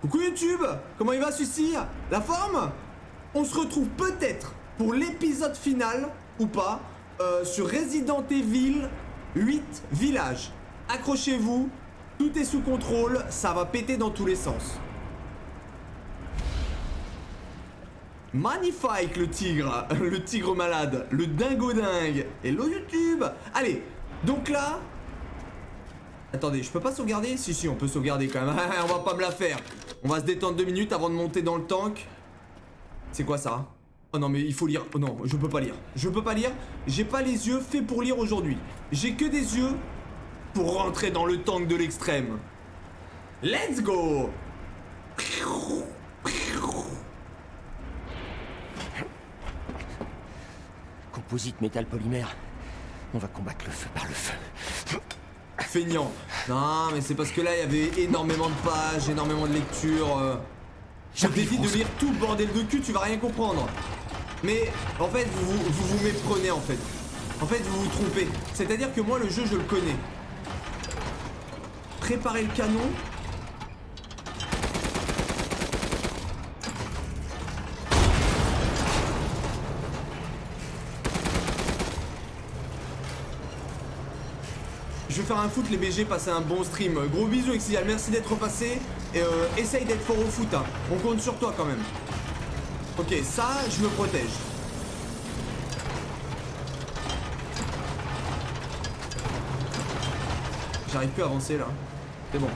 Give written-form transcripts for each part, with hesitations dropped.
Coucou YouTube, comment il va celui-ci? La forme? On se retrouve peut-être pour l'épisode final, ou pas, sur Resident Evil 8 Village. Accrochez-vous, tout est sous contrôle, ça va péter dans tous les sens. Magnifique le tigre malade, le dingo dingue. Hello YouTube. Allez, donc là... Attendez, je peux pas sauvegarder? Si, on peut sauvegarder quand même. On va pas me la faire. On va se détendre 2 minutes avant de monter dans le tank. C'est quoi ça? Oh non, mais il faut lire. Oh non, je peux pas lire. Je peux pas lire. J'ai pas les yeux faits pour lire aujourd'hui. J'ai que des yeux pour rentrer dans le tank de l'extrême. Let's go! Composite métal polymère. On va combattre le feu par le feu. Feignant. Non, mais c'est parce que là, il y avait énormément de pages, énormément de lectures. Je te défie de lire tout le bordel de cul, tu vas rien comprendre. Mais, en fait, vous méprenez, en fait. En fait, vous vous trompez. C'est-à-dire que moi, le jeu, je le connais. Préparez le canon. Je vais faire un foot les BG, passer un bon stream. Gros bisous Exial, merci d'être repassé. Essaye d'être fort au foot, hein. On compte sur toi quand même. Ok, ça, je me protège. J'arrive plus à avancer là. C'est bon.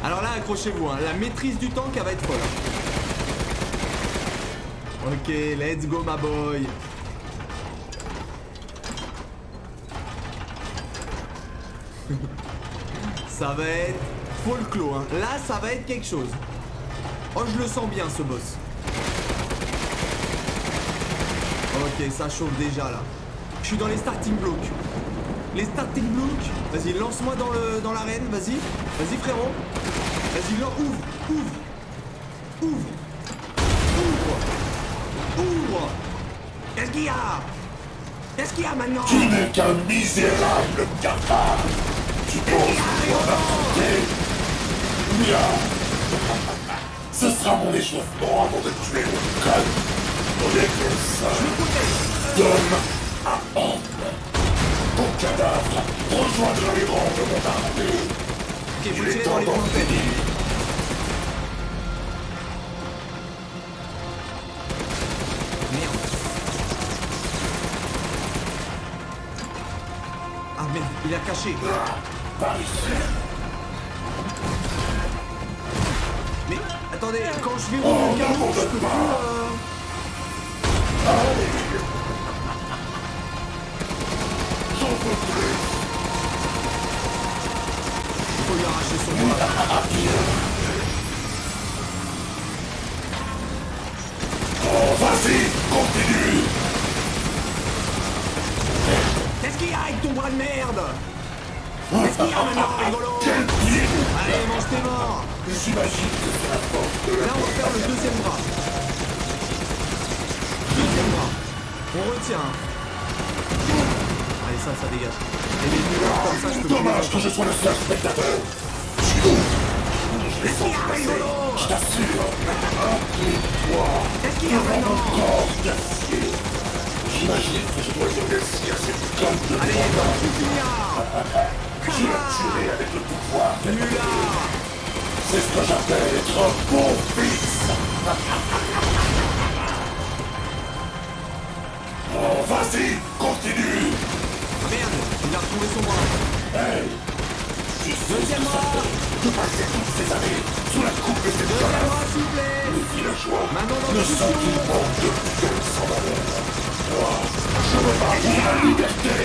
Alors là, accrochez-vous, hein. La maîtrise du tank, elle va être folle. Ok, let's go my boy. Ça va être folklore, hein. Là, ça va être quelque chose. Oh, je le sens bien, ce boss. Ok, ça chauffe déjà, là. Je suis dans les starting blocks. Les starting blocks. Vas-y, lance-moi dans l'arène, vas-y. Vas-y, frérot. Vas-y, là, ouvre. Qu'est-ce qu'il y a? Qu'est-ce qu'il y a maintenant? Tu n'es qu'un misérable cafard. Tu poses m'en affronter? Bien. Ce sera mon échauffement avant de tuer mon code. Avec le sang. Donne à homme. Ton cadavre rejoindra les rangs de mon armée. Ok, faut Il est tirer temps dans les d'en points faibles. finir. Merde. Ah merde, il a caché. Par ici. Mais attendez, quand je vais Oh, ouvrir le canon, je n'abandonne peux pas. plus. Allez. J'en peux plus. Faut lui arracher son bras. Oh, vas-y, continue. Qu'est-ce qu'il y a avec ton bras de merde? Qu'est-ce qu'il y a maintenant, rigolo? Quel pied. Allez, mange tes morts. J'imagine que c'est la force de la... Là, on va faire le deuxième bras. Deuxième bras. On retient. Allez, ça dégage. Et les nuages comme ça, je peux Dommage que je sois le seul spectateur. Chino, je les sens passer. Je t'assure. Implique-toi. Qu'est-ce qu'il y a Devant mon maintenant? corps d'acier. J'imagine que je dois y laisser à cette conne de Allez, merde. donc tu finis. Je l'ai tué avec le pouvoir de Nulard. C'est ce que j'appelle être un bon fils. Oh, vas-y, continue. Ah merde, il a retrouvé son bras. Hey, tu sais ce Deuxième que ça bras. fait de passer toutes ces années sous la coupe de ces Deuxième violence. bras, s'il vous plaît. Les villageois Maintenant dans ne le sentent futur. qu'ils manquent de gueule sans valeur. Moi, je me bats pour la liberté.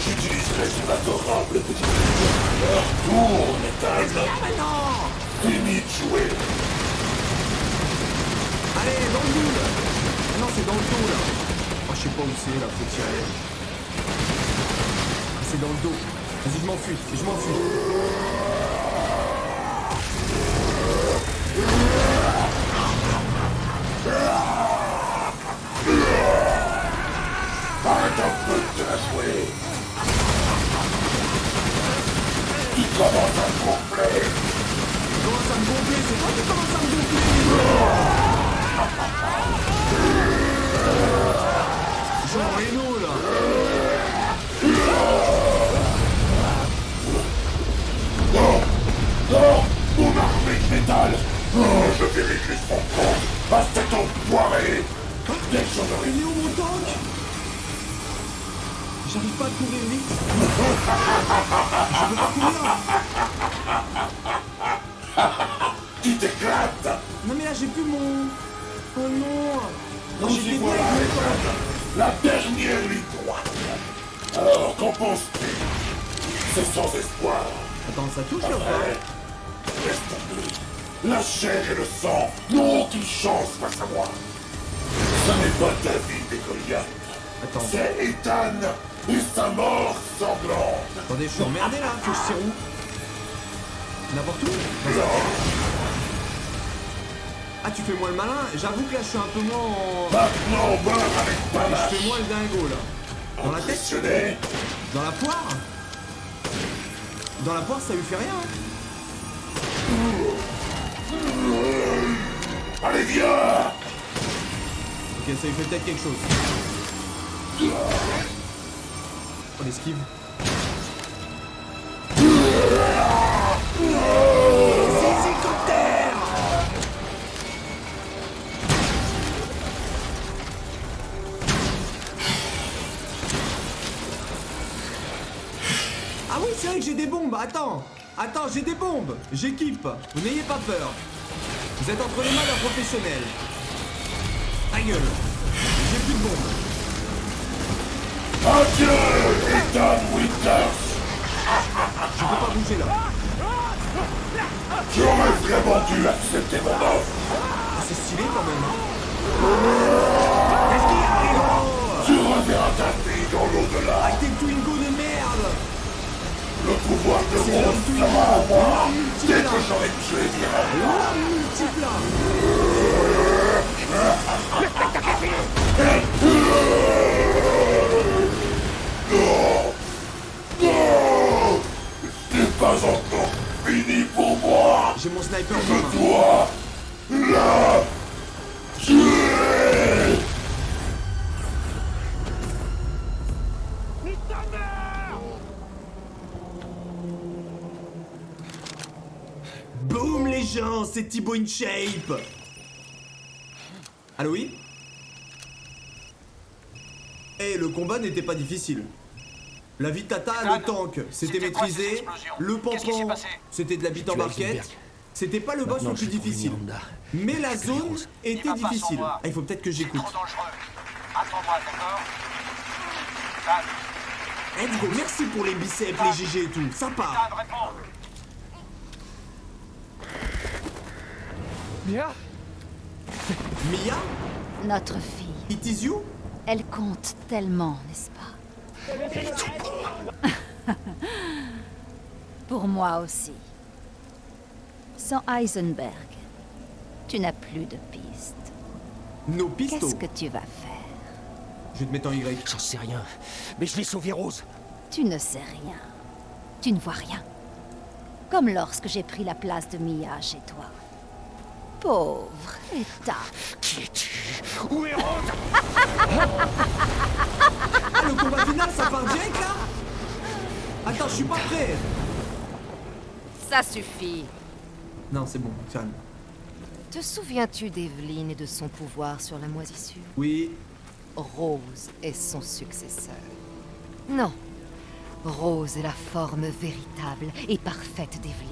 J'utiliserai cette adorable petite fille. Retourne, Ethan. Maintenant. Fini de jouer. Allez, dans le dos là. Ah non, c'est dans le dos là. Oh, je sais pas où c'est là, faut tirer. Ah, c'est dans le dos. Vas-y, je m'enfuis, Arrête un peu de te la jouer. Tu commences à te gonfler. me gonfler, c'est toi qui commence à me gonfler. Genre Reno là. Non, mon armée de métal. Je vérifie son camp à cet enfoiré. Dès que j'en aurai. Il est où mon tank? J'arrive pas à courir vite. Je peux pas courir. Tu t'éclates. Non mais là j'ai plus mon... Oh non. Nous J'ai y des voilà, dégâts. Ethan. La dernière ligne droite. Alors, qu'en penses-tu? C'est sans espoir. Attends, ça touche là ou pas? Après, laisse tomber. La chair et le sang n'ont aucune chance face à moi. Ce n'est pas David et Goliath. Attends. C'est Ethan et sa mort sanglante. Attendez, je suis emmerdé là, faut que je tire où? N'importe où? Ah, tu fais moi le malin? J'avoue que là je suis un peu moins en... Maintenant, meurs avec Je panache. fais moi le dingo là. Dans la tête? Impressionné. Dans la poire? Dans la poire ça lui fait rien hein. Allez, viens. Ok, ça lui fait peut-être quelque chose. On esquive. Ces hélicoptères! Ah oui, c'est vrai que j'ai des bombes. Attends, j'ai des bombes. J'équipe. Vous n'ayez pas peur. Vous êtes entre les mains d'un professionnel. Ta gueule. J'ai plus de bombes. Adieu, Ethan Winters. Je peux pas bouger là. Tu aurais vraiment dû accepter mon offre. Ah, c'est stylé quand même. Hein. Tu reverras ta fille dans l'au-delà. Ah, t'es Twingo de merde. Le pouvoir de C'est Rose l'homme Twingo. sera à moi L'homme dès que multiplat. j'aurai tué Mira. L'homme multiplat. C'est pas encore fini pour moi. J'ai mon sniper en main. Toi, là, tuer. Boum les gens, c'est Thibaut InShape. Allo oui? Eh, le combat n'était pas difficile. La Vitata, le tank, c'était maîtrisé. Le pampan, c'était de la bite en Tu as barquette. Heisenberg. C'était pas le boss Maintenant, le plus j'ai trouvé difficile. Miranda. Mais la Récupérer zone Rose. était difficile. Ah, il faut peut-être que j'écoute. Trop dangereux. Attends-moi, d'accord? Calme. Let's go, merci pour les biceps, les GG et tout. Sympa. Calme, réponds. Mia? Mia, Notre fille, it is you? elle compte tellement, n'est-ce pas? Pour moi aussi. Sans Heisenberg, tu n'as plus de piste. Nos pistos. Qu'est-ce que tu vas faire? Je vais te mettre en Y. J'en sais rien. Mais je vais sauver Rose. Tu ne sais rien. Tu ne vois rien. Comme lorsque j'ai pris la place de Mia chez toi. Pauvre Eta. Qui es-tu? Où est Rose? Ah, le combat final, ça part direct là? Attends, je suis pas prêt. Ça suffit. Non, c'est bon, calme. Te souviens-tu d'Evelyn et de son pouvoir sur la moisissure? Oui, Rose est son successeur. Non. Rose est la forme véritable et parfaite d'Evelyn.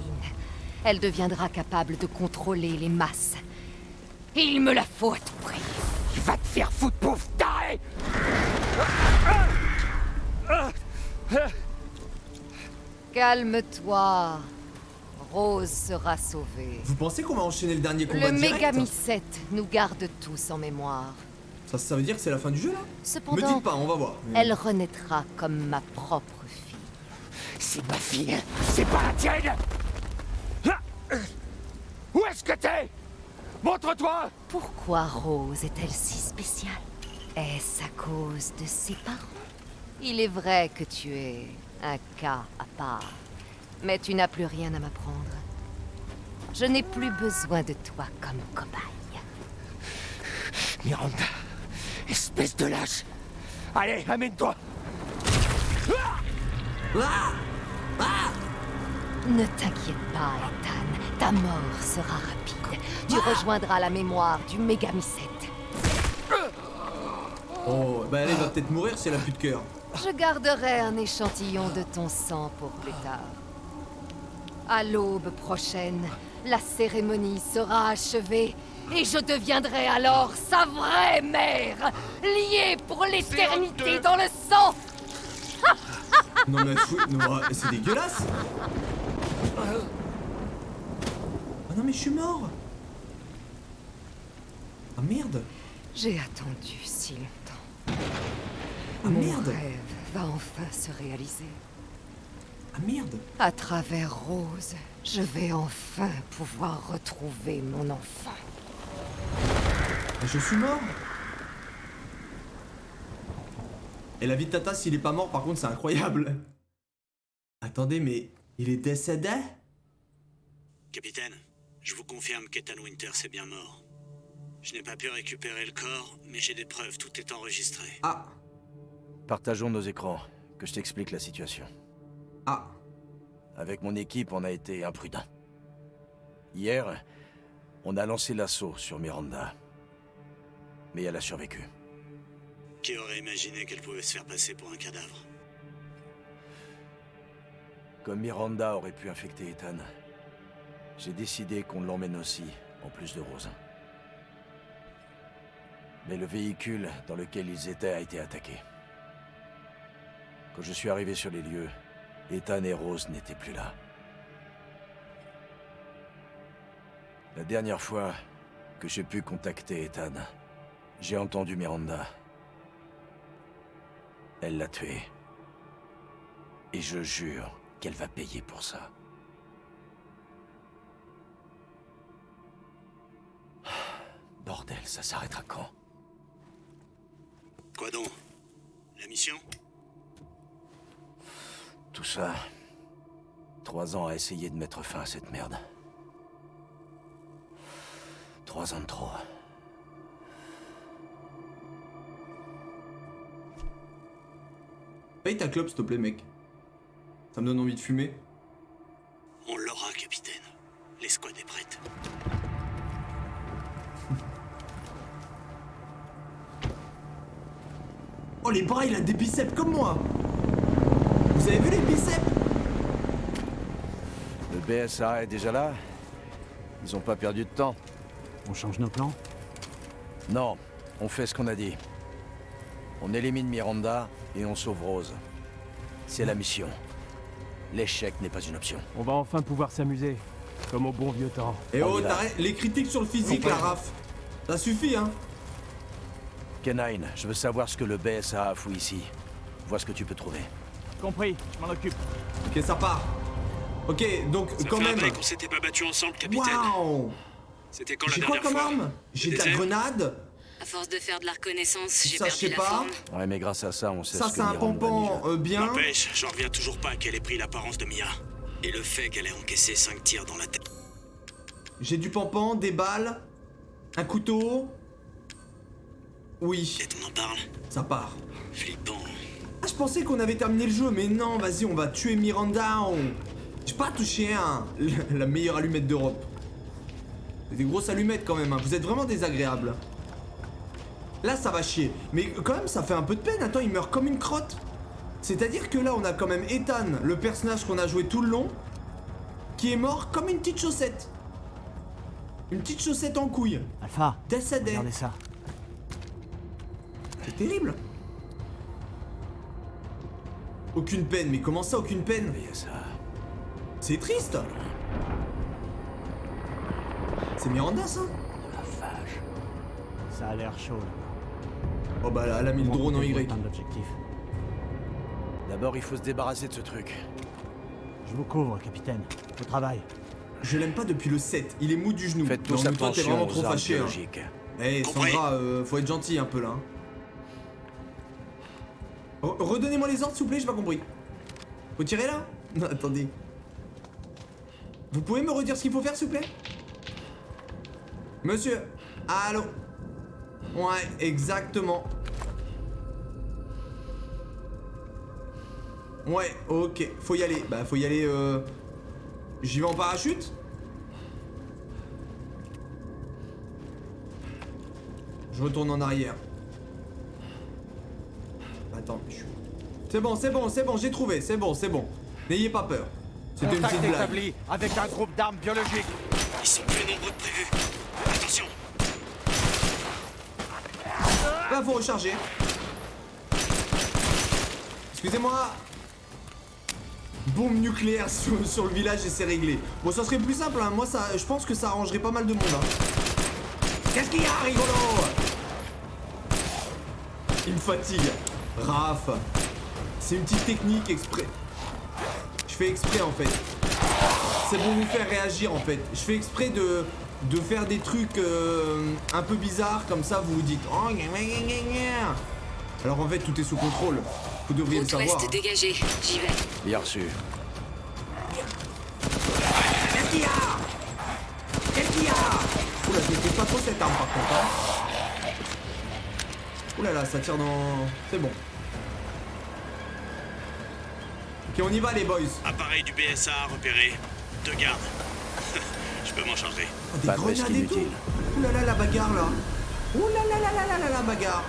Elle deviendra capable de contrôler les masses. Il me la faut à tout prix. Va te faire foutre, pauvre taré! Calme-toi. Rose sera sauvée. vous pensez qu'on va enchaîner le dernier combat Le direct? Mégamycète nous garde tous en mémoire. Ça veut dire que c'est la fin du jeu là? Me Cependant, dites pas, on va voir. elle renaîtra comme ma propre fille. C'est ma fille, c'est pas la tienne! Où est-ce que t'es? Montre-toi! Pourquoi Rose est-elle si spéciale? Est-ce à cause de ses parents? Il est vrai que tu es un cas à part, mais tu n'as plus rien à m'apprendre. Je n'ai plus besoin de toi comme cobaye. Miranda, espèce de lâche. Allez, amène-toi. Ah ah Ne t'inquiète pas, Ethan. Ta mort sera rapide. Tu rejoindras la mémoire du Mégamycète. Oh, bah elle va peut-être mourir si elle a plus de cœur. Je garderai un échantillon de ton sang pour plus tard. À l'aube prochaine, la cérémonie sera achevée et je deviendrai alors sa vraie mère, liée pour l'éternité dans le sang. Non mais non, c'est dégueulasse. Ah non mais je suis mort. Ah merde. J'ai attendu si longtemps. Ah Mon merde. rêve va enfin se réaliser. Ah merde. À travers Rose, je vais enfin pouvoir retrouver mon enfant. Je suis mort. Et la vie de Tata s'il est pas mort par contre c'est incroyable. Attendez mais il est décédé? Capitaine, je vous confirme qu'Ethan Winters est bien mort. Je n'ai pas pu récupérer le corps, mais j'ai des preuves, tout est enregistré. Ah. Partageons nos écrans, que je t'explique la situation. Ah. Avec mon équipe, on a été imprudents. Hier, on a lancé l'assaut sur Miranda. Mais elle a survécu. Qui aurait imaginé qu'elle pouvait se faire passer pour un cadavre? Comme Miranda aurait pu infecter Ethan, j'ai décidé qu'on l'emmène aussi, en plus de Rose. Mais le véhicule dans lequel ils étaient a été attaqué. Quand je suis arrivé sur les lieux, Ethan et Rose n'étaient plus là. La dernière fois que j'ai pu contacter Ethan, j'ai entendu Miranda. Elle l'a tué. Et je jure qu'elle va payer pour ça. Bordel, ça s'arrêtera quand? Quoi donc? La mission? Tout ça... 3 ans à essayer de mettre fin à cette merde. 3 ans de trop. Paye ta clope s'il te plaît mec. Ça me donne envie de fumer. On l'aura, capitaine. L'escouade est prête. Oh les bras il a des biceps comme moi. Vous avez vu les biceps? Le BSA est déjà là? Ils ont pas perdu de temps. On change nos plans? Non, on fait ce qu'on a dit. On élimine Miranda et on sauve Rose. C'est la mission. L'échec n'est pas une option. On va enfin pouvoir s'amuser, comme au bon vieux temps. Et oh On y va. t'arrêtes les critiques sur le physique la raf. Ça suffit hein. Kenine, je veux savoir ce que le BSA a fouillé ici. Vois ce que tu peux trouver. Compris, je m'en occupe. Ok ça part. Ok donc Ça quand fait un même. bail qu'on s'était pas battus ensemble, capitaine. Waouh. C'était quand la J'ai quoi dernière comme fois? arme? J'ai de la Désert? grenade. À force de faire de la reconnaissance, j'ai Ça, je perdu sais la pas. forme. Ouais, mais grâce à ça, on sait Ça ce que c'est un Miranda pompon manige. bien. N'empêche, j'en reviens toujours pas qu'elle ait pris l'apparence de Mia. Et le fait qu'elle ait encaissé 5 tirs dans la tête. J'ai du pampan, des balles, un couteau. Oui, Et on en parle? ça part. Flippant. Ah, je pensais qu'on avait terminé le jeu, mais non, vas-y, on va tuer Miranda. J'ai pas touché la meilleure allumette d'Europe. C'est des grosses allumettes quand même, hein. Vous êtes vraiment désagréables. Là, ça va chier. Mais quand même, ça fait un peu de peine. Attends, il meurt comme une crotte. C'est-à-dire que là, on a quand même Ethan, le personnage qu'on a joué tout le long, qui est mort comme une petite chaussette. Une petite chaussette en couille. Alpha, Décédé. regardez ça. C'est terrible. Aucune peine, mais comment ça, aucune peine? BSA. C'est triste. C'est Miranda, ça? La vache. Ça a l'air chaud. là. Oh bah elle a mis le drone en Y. Atteindre l'objectif. D'abord, il faut se débarrasser de ce truc. Je vous couvre, capitaine. Au travail. Je l'aime pas depuis le 7, il est mou du genou. Faites Non, tous mais toi t'es attention vraiment aux trop armes fâché. Hein. biologiques. Eh Sandra, faut être gentil un peu là. hein. Redonnez-moi les ordres s'il vous plaît, j'ai pas compris. Faut tirer là? Non, attendez. Vous pouvez me redire ce qu'il faut faire, s'il vous plaît? Monsieur. Allô? Ouais, exactement. Ouais, ok. Faut y aller. Bah, faut y aller, J'y vais en parachute? Je retourne en arrière. Attends, je suis... C'est bon, c'est bon, c'est bon, j'ai trouvé, c'est bon, c'est bon. N'ayez pas peur. C'était une petite blague. établi avec un groupe d'armes biologiques. Ils sont plus nombreux que prévu. Attention. Là, faut recharger. Excusez-moi. Bombe nucléaire sur le village et c'est réglé. Bon, ça serait plus simple, hein. Moi, ça, je pense que ça arrangerait pas mal de monde. Hein. Qu'est-ce qu'il y a, rigolo? Il me fatigue. Raph. C'est une petite technique exprès. Je fais exprès, en fait. C'est pour vous faire réagir, en fait. Je fais exprès de faire des trucs un peu bizarres, comme ça, vous vous dites... Oh, gna, gna, gna, gna. Alors, en fait, tout est sous contrôle. Vous devriez le Route savoir. ouest dégagée, j'y vais. Bien reçu. Qu'est-ce qu'il y a? Qu'est-ce qu'il y a? Oula, je maîtrise pas trop cette arme par contre. Hein. Oula là, ça tire dans... C'est bon. Ok, on y va les boys. Appareil du BSA repéré. 2 gardes. Je peux m'en charger. Oh, des Pas de risque grenades et tout. inutile. Oula là, la bagarre là. Oula là là là là là la bagarre.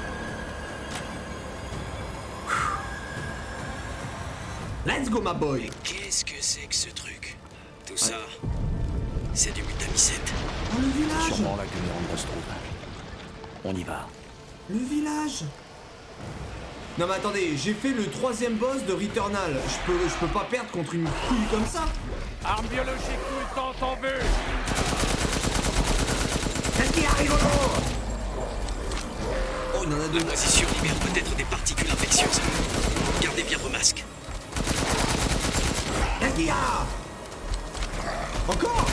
Let's go, my boy. Mais qu'est-ce que c'est que ce truc? Tout ça, c'est du mutamicète. Oh, le village. Sûrement là que Miranda se trouve. On y va. Le village. Non mais attendez, j'ai fait le 3e boss de Returnal. Je peux pas perdre contre une couille comme ça. Armes biologiques mutantes en vue. Qu'est-ce qu'il y a, rigolo? Oh, il en a deux. La position libère peut-être des particules infectieuses. Gardez bien vos masques. Qu'est-ce qu'il y a? Encore?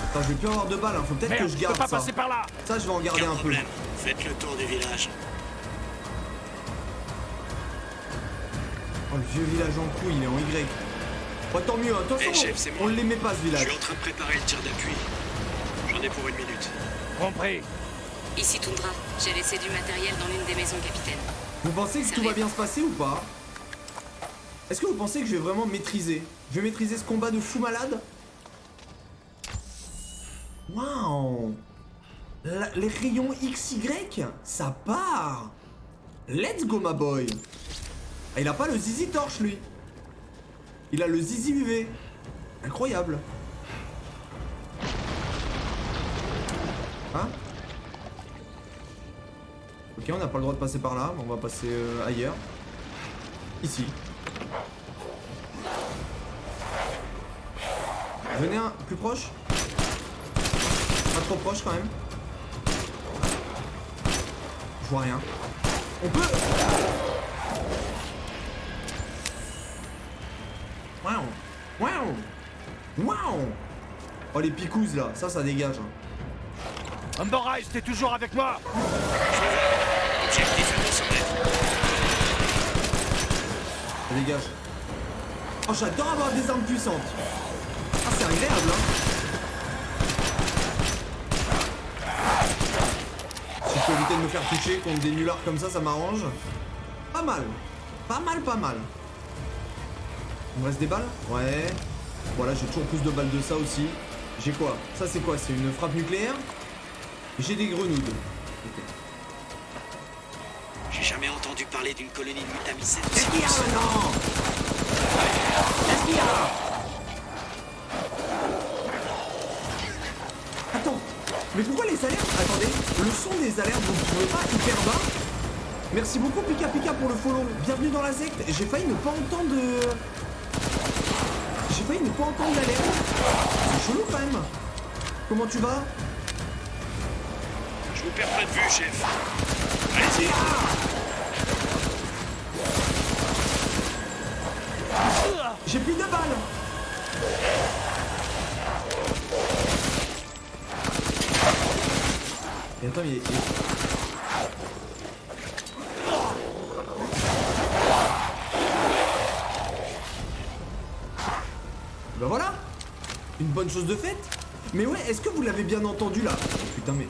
Attends, je vais plus avoir de balles, hein. Faut peut-être que je Je peux garde pas ça. passer par là. Ça, je vais en garder Aucun un peu. problème. Faites le tour du village. Oh, le vieux village en couille, il est en Y. Oh, tant mieux, attention, Eh, chef, c'est moi. on l'aimait pas ce Je village. suis en train de préparer le tir d'appui. J'en ai pour 1 minute. Compris. Ici Tundra, j'ai laissé du matériel dans l'une des maisons, capitaine. Vous pensez que tout va bien se passer ou pas? Est-ce que vous pensez que je vais vraiment maîtriser? Je vais maîtriser ce combat de fou malade? Waouh! Les rayons XY, ça part! Let's go, my boy! Ah, il a pas le zizi torche, lui! Il a le zizi UV! Incroyable! Hein? Ok, on n'a pas le droit de passer par là, on va passer ailleurs. Ici. Venez un plus proche. Pas trop proche quand même. Je vois rien. On peut. Waouh. Waouh. Waouh. Oh les picouzes là, ça dégage. Hein. Umborais, t'es toujours avec moi? Objectif à 200 mètres. Ça dégage. Oh, j'adore avoir des armes puissantes. Ah, c'est agréable, hein. Si je peux éviter de me faire toucher contre des nullards comme ça m'arrange. Pas mal. Pas mal, pas mal. Il me reste des balles? Ouais. Voilà, j'ai toujours plus de balles de ça aussi. J'ai quoi? Ça, c'est quoi? C'est une frappe nucléaire? J'ai des grenouilles. Ok. J'ai jamais entendu parler d'une colonie de mutamicètes. Qu'est-ce qu'il y a maintenant? Qu'est-ce qu'il y a? Attends, mais pourquoi les alertes? Attendez, le son des alertes, vous ne trouvez pas hyper bas? Merci beaucoup Pika Pika pour le follow. Bienvenue dans la secte. J'ai failli ne pas entendre de... J'ai failli ne pas entendre l'alerte. C'est chelou quand même. Comment tu vas? Je vous perds pas de vue, chef. Allez-y. J'ai plus de balles. Et attends, il est... bonne chose de faite. Mais ouais, est-ce que vous l'avez bien entendu là? Putain mais...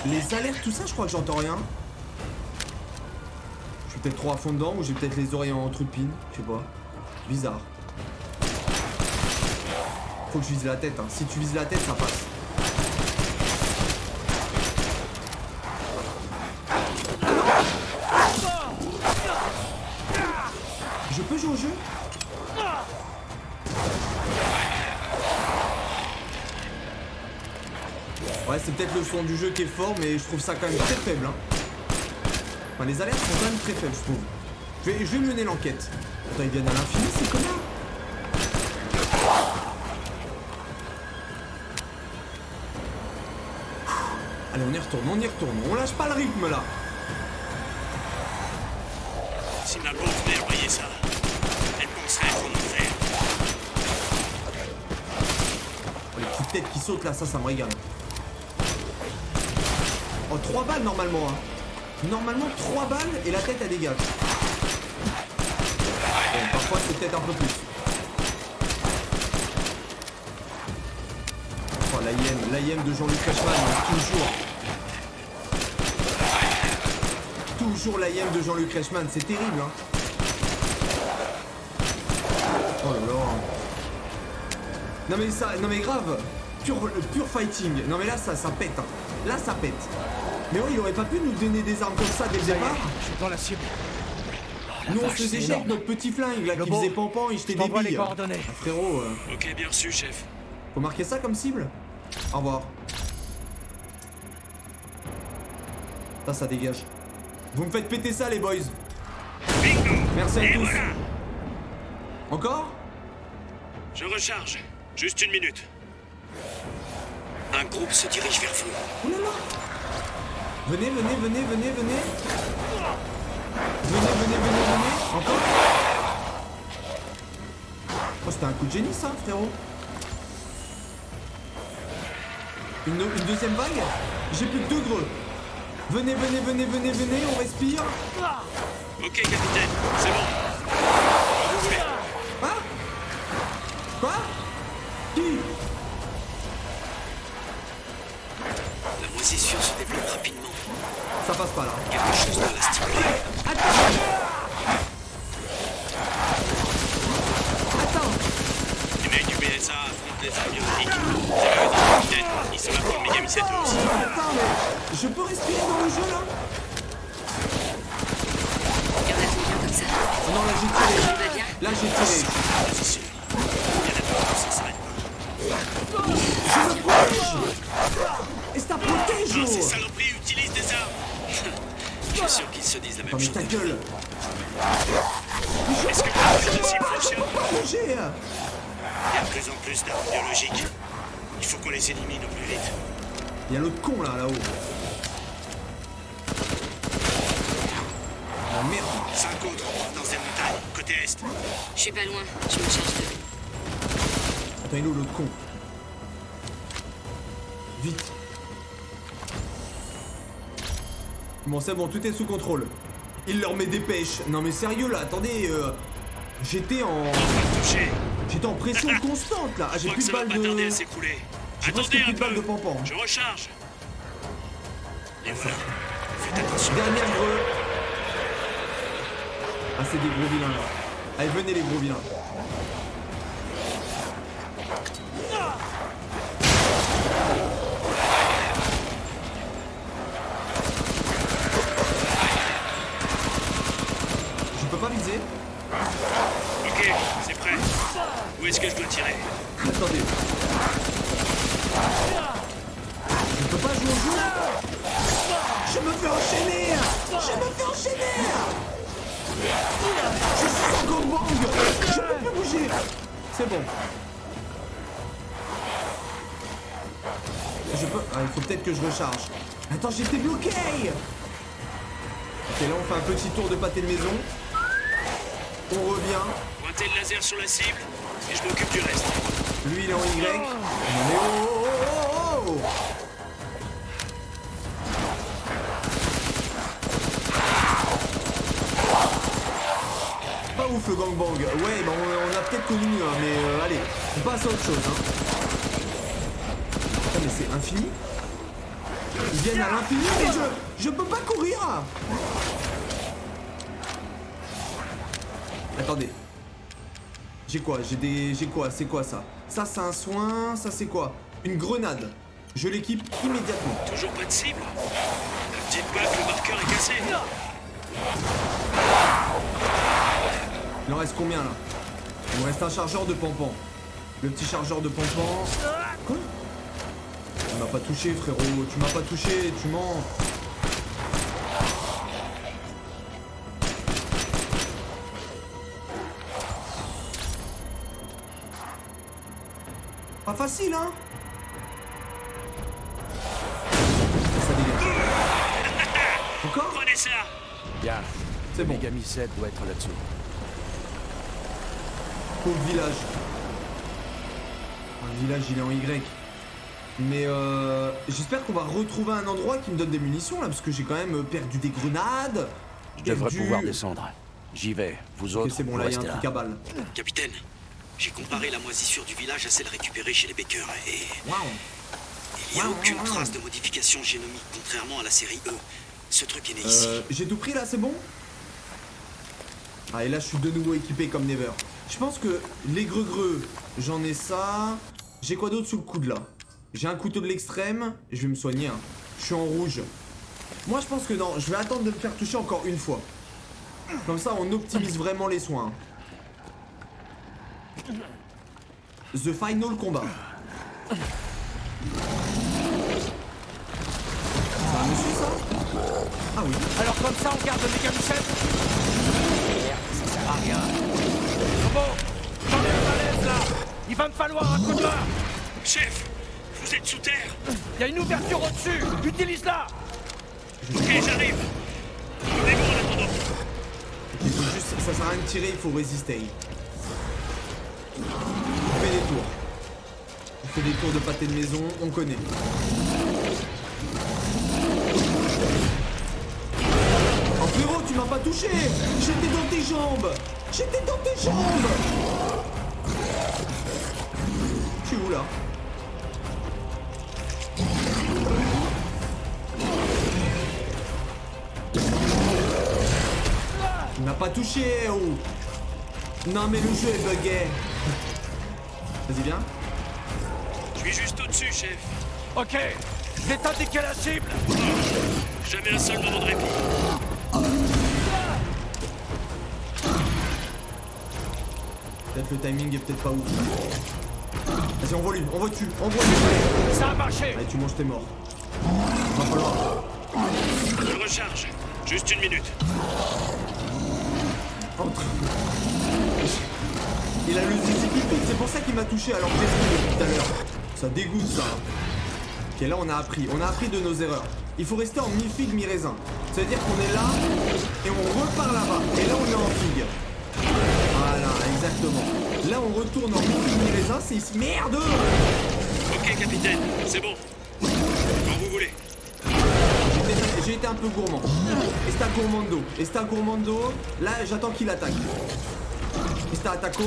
Les alertes, tout ça, je crois que j'entends rien. Je suis peut-être trop à fond dedans ou j'ai peut-être les oreilles en trou de pine. Je sais pas. Bizarre. Faut que je vise la tête, hein. Si tu vises la tête, ça passe. Je peux jouer au jeu? Ouais, c'est peut-être le son du jeu qui est fort, mais je trouve ça quand même très faible. Hein. Enfin, les alertes sont quand même très faibles, je trouve. Je vais mener l'enquête. Attends, ils viennent à l'infini, ces connards. Allez, on y retourne, on y retourne. On lâche pas le rythme, là. Si ma pauvre-mère voyait ça, elle penserait qu'on nous fait. Oh, les petites têtes qui sautent, là, ça me régale. Oh, 3 balles, normalement, hein. Normalement, 3 balles et la tête, elle dégage. Bon, parfois, c'est peut-être un peu plus. Oh, l'AIM de Jean-Luc Reichmann, toujours. Toujours l'AIM de Jean-Luc Reichmann, c'est terrible, hein. Oh là là. Non mais ça, non mais grave. Pur fighting. Non mais là, ça pète, hein. Là, ça pète. Mais ouais, il aurait pas pu nous donner des armes comme ça dès le départ. Je suis dans la cible. Nous, on se faisait chier avec notre petit flingue, là, qui faisait pampan et jetait des billes. Les coordonnées. Ah, frérot, Ok, bien reçu, chef. faut marquer ça comme cible. Au revoir. Ça dégage. Vous me faites péter ça, les boys. Merci à tous. Encore? Je recharge. Juste 1 minute. Un groupe se dirige vers vous. Oh là là. Venez. Venez. Encore? Oh, c'était un coup de génie, ça, frérot. Une deuxième vague? J'ai plus que 2 greux. Venez, on respire. Ok, capitaine, c'est bon. Vous voulez. Hein? Quoi? Qui? La moisissure se développe rapidement. Ça passe pas là. Quelque chose doit la stimuler. Attends. Les mecs du BSA affrontent les armes biologiques. C'est pas eux, capitaine. Ils sont là pour mégamiser eux aussi. Attends, mais je peux respirer dans le jeu là? Garde-la bien comme ça. Oh non, là j'ai tiré. Tout va bien? Là j'ai tiré. C'est sûr. Il y en a pas, ça s'arrête pas. Je me protège. Et ça protège. Alors, ces saloperies utilisent des armes. Je suis sûr qu'ils se disent la même Oh mais chose. ta gueule. Est-ce que le cible fonctionne? Protéger. Il y a de plus en plus d'armes biologiques. Il faut qu'on les élimine au plus vite. Il y a l'autre con là-haut. Oh merde. 5 autres dans ces montagnes, côté est. Je suis pas loin. Je me charge de... Attends, il est où l'autre con? Vite. Bon, c'est bon, tout est sous contrôle. Il leur met des pêches. Non mais sérieux là, attendez, j'étais en pression constante là. Ah, j'ai plus de balles de... tarder à s'écrouler. J'ai presque Attendez plus un de balles de peu. pampan. Je recharge. Et voilà. Faites attention. Dernière greu. Ah, c'est des gros vilains là. Allez, venez les gros vilains. Je peux pas viser. Ok, c'est prêt. Où est-ce que je dois tirer? Attendez. Je peux pas jouer au jeu. Je me fais enchaîner. Je suis en gangbang. Je peux plus bouger. C'est bon. Je peux... Ah, il faut peut-être que je recharge. Attends, j'étais bloqué. Ok, là on fait un petit tour de pâté de maison. On revient. Pointez le laser sur la cible et je m'occupe du reste. Lui il est en Y. Non mais oh. Pas ouf. ouf le gangbang. Ouais, bah on a peut-être connu mieux, hein, mais allez, on passe à autre chose. Hein. Putain, mais c'est infini. Ils viennent à l'infini, mais je peux pas courir. Attendez. J'ai quoi? J'ai quoi? C'est quoi ça? Ça c'est un soin, ça c'est quoi? Une grenade. Je l'équipe immédiatement. Toujours pas de cible? Dites pas que le marqueur est cassé. Il en reste combien là? Il me reste un chargeur de pampan. Le petit chargeur de pampan. Quoi? Tu m'as pas touché frérot, tu m'as pas touché, tu mens. Pas facile hein? Ça dégage. Encore? Prenez ça! Bien. C'est bon. Le Megami 7 doit être là-dessous. Pauvre village. Le village il est en Y. Mais j'espère qu'on va retrouver un endroit qui me donne des munitions là, parce que j'ai quand même perdu des grenades. Je devrais pouvoir descendre. J'y vais. Vous autres, Ok, c'est bon, vous là il y a un restez truc à balle. Capitaine, j'ai comparé la moisissure du village à celle récupérée chez les Baker et Waouh. il n'y a aucune trace de modification génomique contrairement à la série E. Ce truc est né ici. J'ai tout pris là, c'est bon? Ah et là je suis de nouveau équipé comme Never. Je pense que les greux, j'en ai ça. J'ai quoi d'autre sous le coude là? J'ai un couteau de l'extrême, je vais me soigner. Hein. Je suis en rouge. Moi je pense que non, je vais attendre de me faire toucher encore une fois. Comme ça on optimise vraiment les soins. The Final Combat. C'est un monsieur ça? Ah oui. Alors comme ça, on garde le Megami 7? Ça sert à rien. Bon, j'en ai un malaise là. Il va me falloir un coup de main. Chef, vous êtes sous terre. Il y a une ouverture au-dessus. Utilise-la. Ok, j'arrive. Prenez-vous en attendant. Il faut juste, ça sert à rien de tirer, il faut résister. On fait des tours. On fait des tours de pâté de maison, on connaît. Oh frérot, tu m'as pas touché. J'étais dans tes jambes. J'étais dans tes jambes. Je suis où là? Il m'a pas touché, oh. Non mais le jeu est bugué. Vas-y viens. Je suis juste au-dessus, chef. Ok, je vais t'indiquer la cible. Jamais un seul moment de répit. Peut-être le timing est peut-être pas ouf. Vas-y envoie-lui, envoie-tu, envoie-lui. Ça a marché. Allez tu manges tes morts. Va falloir. Je recharge. Juste une minute. Entre. Il a le zizi qui pique, c'est pour ça qu'il m'a touché alors que j'ai fait depuis tout à l'heure. Ça dégoûte ça. Ok là on a appris de nos erreurs. Il faut rester en mi-figue, mi-raisin. Ça veut dire qu'on est là et on repart là-bas. Et là on est en figue. Voilà, exactement. Là on retourne en mi-figue, mi-raisin, c'est ici. Merde! Ok, capitaine, c'est bon. Quand vous voulez. J'ai été un peu gourmand. Esta gourmando. Là j'attends qu'il attaque. Esta attaco.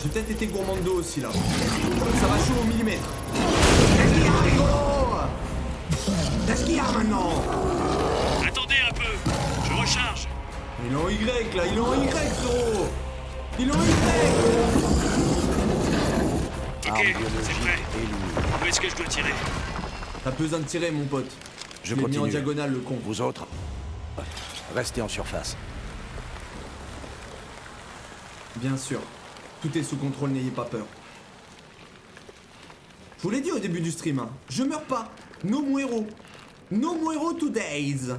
J'ai peut-être été gourmando aussi là. Ça va chaud au millimètre. Qu'est-ce qu'il y a, rigolo? Qu'est-ce qu'il y a maintenant? Attendez un peu. Je recharge. Il est en Y là, il est en Y frérot. Il est en Y. Ok, c'est prêt. Où est-ce que je dois tirer? T'as besoin de tirer mon pote. Je l'ai mis en continue. diagonale le con. Vous autres, restez en surface. Bien sûr. Tout est sous contrôle, n'ayez pas peur. Je vous l'ai dit au début du stream, hein. Je meurs pas. No muero. No muero todays.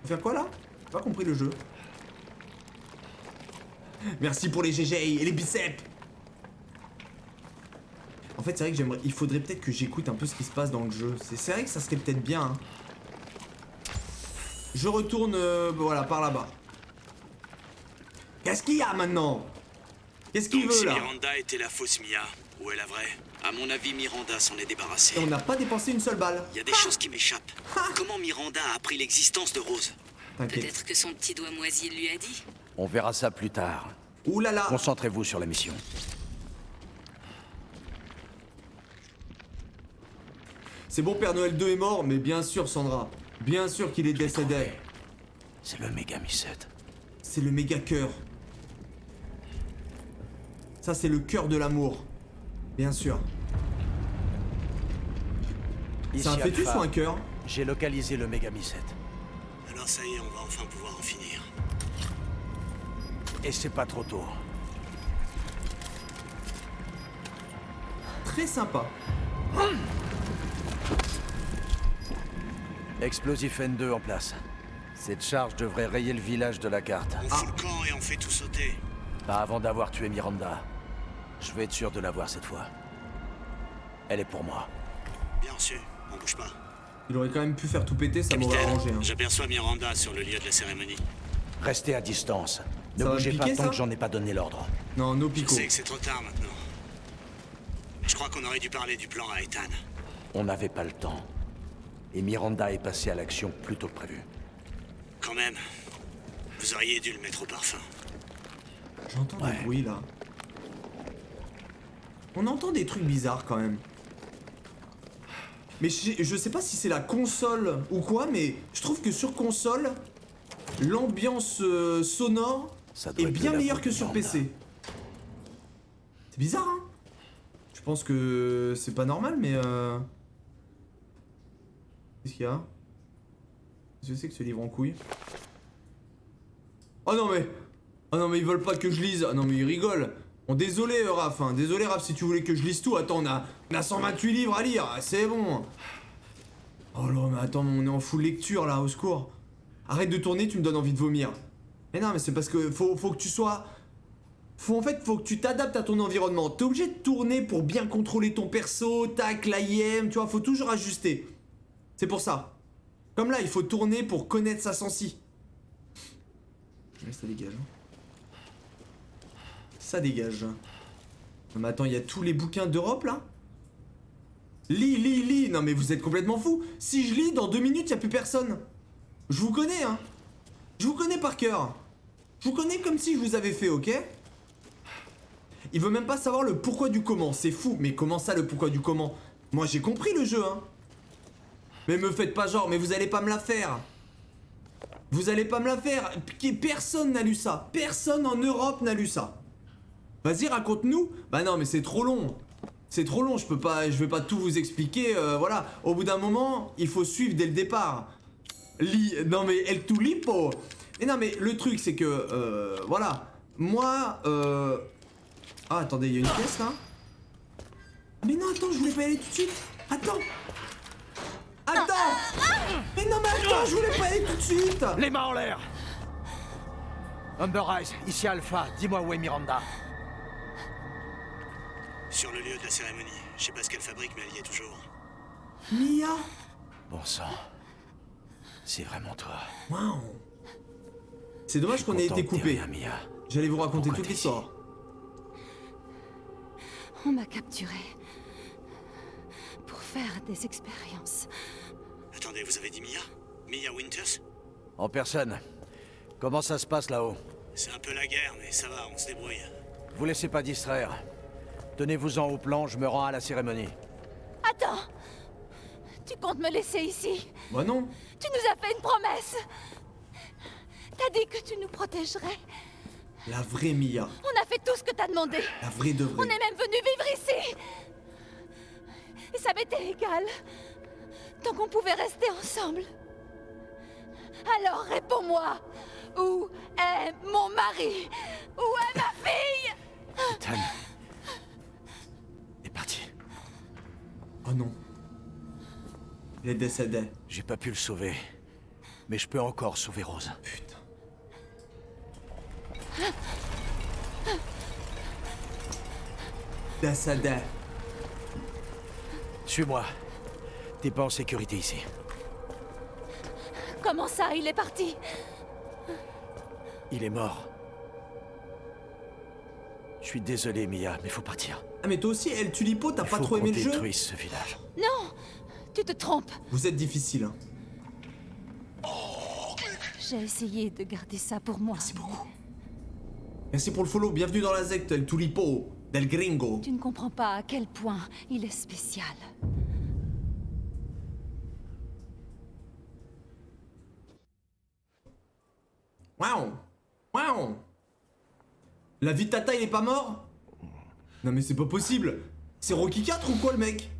Faire quoi là? J'ai pas compris le jeu. Merci pour les GG et les biceps. En fait, c'est vrai que j'aimerais. Il faudrait peut-être que j'écoute un peu ce qui se passe dans le jeu. C'est vrai que ça serait peut-être bien. Hein. Je retourne, voilà, par là-bas. Qu'est-ce qu'il y a maintenant? Qu'est-ce qu'il Donc veut si là? Miranda était la fausse Mia, où est la vraie? À mon avis, Miranda s'en est débarrassée. Et on n'a pas dépensé une seule balle. Il y a des choses qui m'échappent. Comment Miranda a appris l'existence de Rose? T'inquiète. Peut-être que son petit doigt moisi lui a dit. On verra ça plus tard. Ouh là là. Concentrez-vous sur la mission. C'est bon, Père Noël 2 est mort, mais bien sûr, Sandra. Bien sûr qu'il est décédé. C'est le méga Mi-7. C'est le méga cœur. Ça, c'est le cœur de l'amour. Bien sûr. C'est un fœtus ou un cœur? J'ai localisé le méga Mi-7. Alors ça y est, on va enfin pouvoir en finir. Et c'est pas trop tôt. Très sympa. Explosif N2 en place. Cette charge devrait rayer le village de la carte. On fout le camp et on fait tout sauter. Pas avant d'avoir tué Miranda. Je vais être sûr de l'avoir cette fois. Elle est pour moi. Bien sûr, on bouge pas. Il aurait quand même pu faire tout péter, ça m'aurait Capitaine, arrangé. Hein. j'aperçois Miranda sur le lieu de la cérémonie. Restez à distance. Ne Ça va bougez piquer, pas tant ça que j'en ai pas donné l'ordre. Non, no Je pico. sais que c'est trop tard maintenant. Je crois qu'on aurait dû parler du plan à Ethan. On n'avait pas le temps. Et Miranda est passée à l'action plus tôt que prévu. Quand même, vous auriez dû le mettre au parfum. J'entends des bruits là. On entend des trucs bizarres quand même. Mais je sais pas si c'est la console ou quoi, mais je trouve que sur console, l'ambiance sonore est bien meilleure que sur PC. C'est bizarre, hein? Je pense que c'est pas normal, mais qu'est-ce qu'il y a? Qu'est-ce que c'est que ce livre en couille? Oh non mais... Oh non mais ils veulent pas que je lise. Oh non mais ils rigolent. Bon désolé Raph, hein. Désolé Raph si tu voulais que je lise tout. Attends, on a 128 livres à lire, c'est bon. Oh là mais attends, on est en full lecture là, au secours. Arrête de tourner, tu me donnes envie de vomir. Mais non mais c'est parce que faut que tu sois... Faut que tu t'adaptes à ton environnement. T'es obligé de tourner pour bien contrôler ton perso, tac, l'AIM, tu vois, faut toujours ajuster. C'est pour ça. Comme là, il faut tourner pour connaître sa sensi. Ouais, ça dégage. Ça dégage. Non mais attends, il y a tous les bouquins d'Europe là? Lis. Non mais vous êtes complètement fous. Si je lis, dans 2 minutes, il n'y a plus personne. Je vous connais, hein. Je vous connais par cœur. Je vous connais comme si je vous avais fait, ok? Il veut même pas savoir le pourquoi du comment. C'est fou. Mais comment ça, le pourquoi du comment? Moi, j'ai compris le jeu, hein. Mais me faites pas genre, mais vous allez pas me la faire. Vous allez pas me la faire. Personne n'a lu ça. Personne en Europe n'a lu ça. Vas-y, raconte-nous. Bah non, mais c'est trop long. C'est trop long, je vais pas tout vous expliquer, voilà. Au bout d'un moment, il faut suivre dès le départ. Non mais El Tulipo. Et non mais le truc c'est que, voilà. Moi, Ah attendez, il y a une pièce là. Mais non, attends, je voulais pas y aller tout de suite. Attends. Mais non mais attends, je voulais pas aller tout de suite. Les mains en l'air. Umber Eyes, ici Alpha, dis-moi où est Miranda. Sur le lieu de la cérémonie. Je sais pas ce qu'elle fabrique, mais elle y est toujours. Mia. Bon sang. C'est vraiment toi. Waouh. C'est dommage qu'on ait été coupé. J'allais vous raconter toute l'histoire. On m'a capturé pour faire des expériences. Attendez, vous avez dit Mia? Mia Winters? En personne. Comment ça se passe là-haut? C'est un peu la guerre, mais ça va, on se débrouille. Vous laissez pas distraire. Tenez-vous-en au plan, je me rends à la cérémonie. Attends! Tu comptes me laisser ici? Bah non. Tu nous as fait une promesse! T'as dit que tu nous protégerais. La vraie Mia. On a fait tout ce que t'as demandé. La vraie de On vraie. est même venu vivre ici. Et ça m'était égal. Tant qu'on pouvait rester ensemble. Alors réponds-moi. Où est mon mari? Où est ma fille? Ethan est parti. Oh non. Il est décédé. J'ai pas pu le sauver. Mais je peux encore sauver Rose. Putain. Décédé. Suis-moi. T'es pas en sécurité ici. Comment ça, il est parti? Il est mort. Je suis désolé, Mia, mais faut partir. Ah mais toi aussi, El Tulipo, t'as pas trop aimé le Faut jeu? qu'on détruise ce village. Non! Tu te trompes. Vous êtes difficile, hein. J'ai essayé de garder ça pour moi. Merci beaucoup. Merci pour le follow, bienvenue dans la secte, El Tulipo, del Gringo. Tu ne comprends pas à quel point il est spécial. Waouh! Waouh! La vie de Tata, il est pas mort? Non mais c'est pas possible! C'est Rocky 4 ou quoi le mec?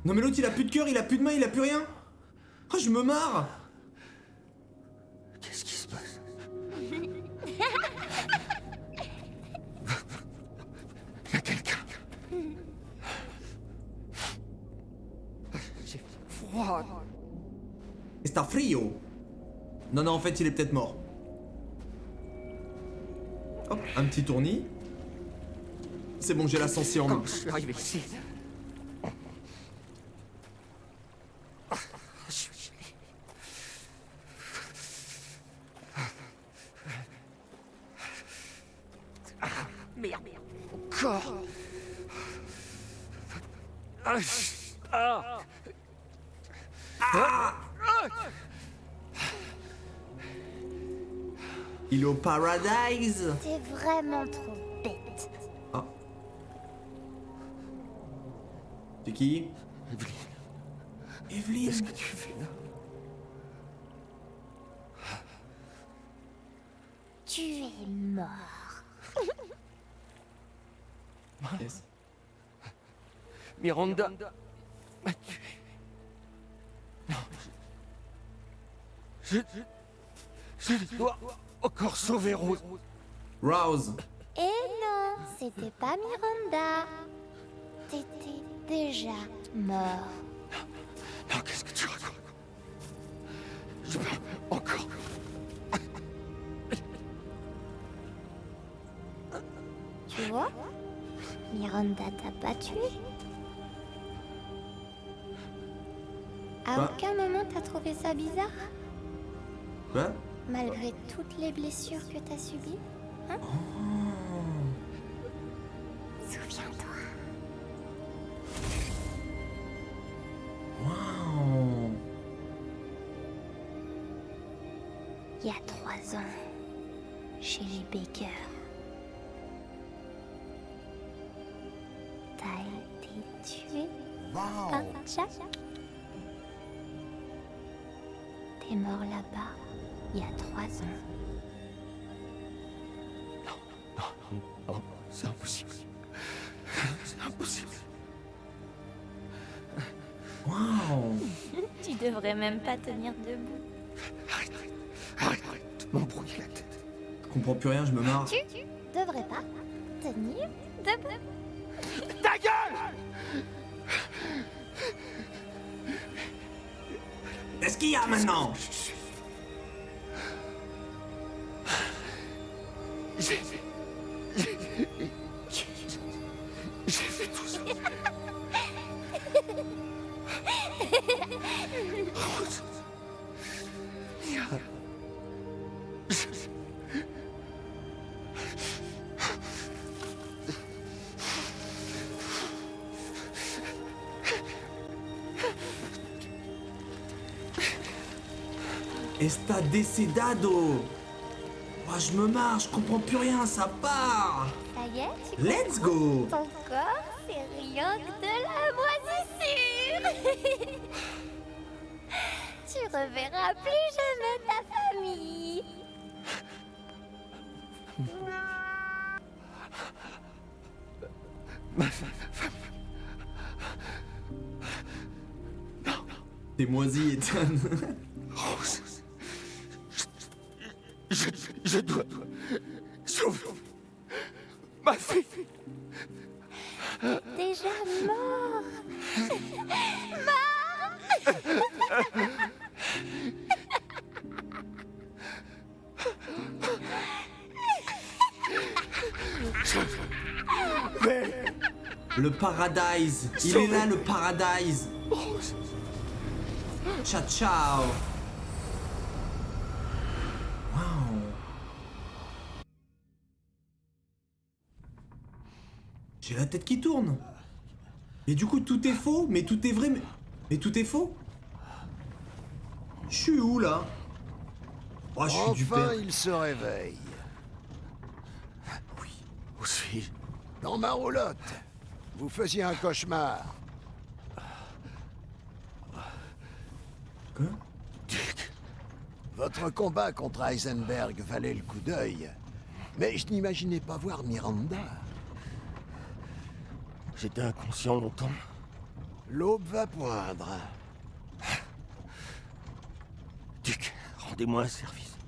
Non mais l'autre il a plus de cœur, il a plus de main, il a plus rien! Oh je me marre! Qu'est-ce qui se passe? Il y a quelqu'un. J'ai froid. Está frio! Non non en fait il est peut-être mort. Hop, un petit tournis. C'est bon, j'ai la sensée en main. Comment je suis arrivé ici? Je suis... Merde. Encore. Il est au paradise. T'es vraiment trop bête. Ah. C'est qui? Evelyne. Qu'est-ce que tu fais là? Tu es mort. Yes. Miranda m'a tué. Non, je dois encore sauver Rose. Rose. Eh non, c'était pas Miranda. T'étais déjà mort. Non, qu'est-ce que tu racontes? Je peux encore. Tu vois, Miranda t'a pas tué. À Quoi? aucun moment t'as trouvé ça bizarre? Quoi? Malgré toutes les blessures que t'as subies, hein? Souviens-toi. Waouh. Il y a 3 ans, chez les Baker, t'as été tué par Jack. T'es mort là-bas il y a 3 ans. Non, c'est impossible. C'est impossible. Waouh. Tu devrais même pas tenir debout. Arrête de m'embrouiller la tête. Je comprends plus rien, je me marre. Tu devrais pas tenir debout. Ta gueule! Qu'est-ce qu'il y a maintenant? J'ai fait tout ça. Rose. Mia. Está desedado. Oh, je me marre, je comprends plus rien, ça part. Ça y est, tu Let's go. Ton corps, c'est rien que de la moisissure. Tu reverras plus jamais ta famille. T'es moisi, Ethan. Rose. Je dois sauver ma fille. Déjà mort. Le paradise. Il est là, le paradise. Ciao, ciao. Waouh. J'ai la tête qui tourne. Et du coup, tout est faux, mais tout est vrai, mais tout est faux. Je suis où, là? Oh, je suis du père. Enfin, il se réveille. Oui, où suis-je? Dans ma roulotte. Vous faisiez un cauchemar. Quoi? Duc. Votre combat contre Heisenberg valait le coup d'œil. Mais je n'imaginais pas voir Miranda. J'étais inconscient longtemps. L'aube va poindre. Duc, rendez-moi un service.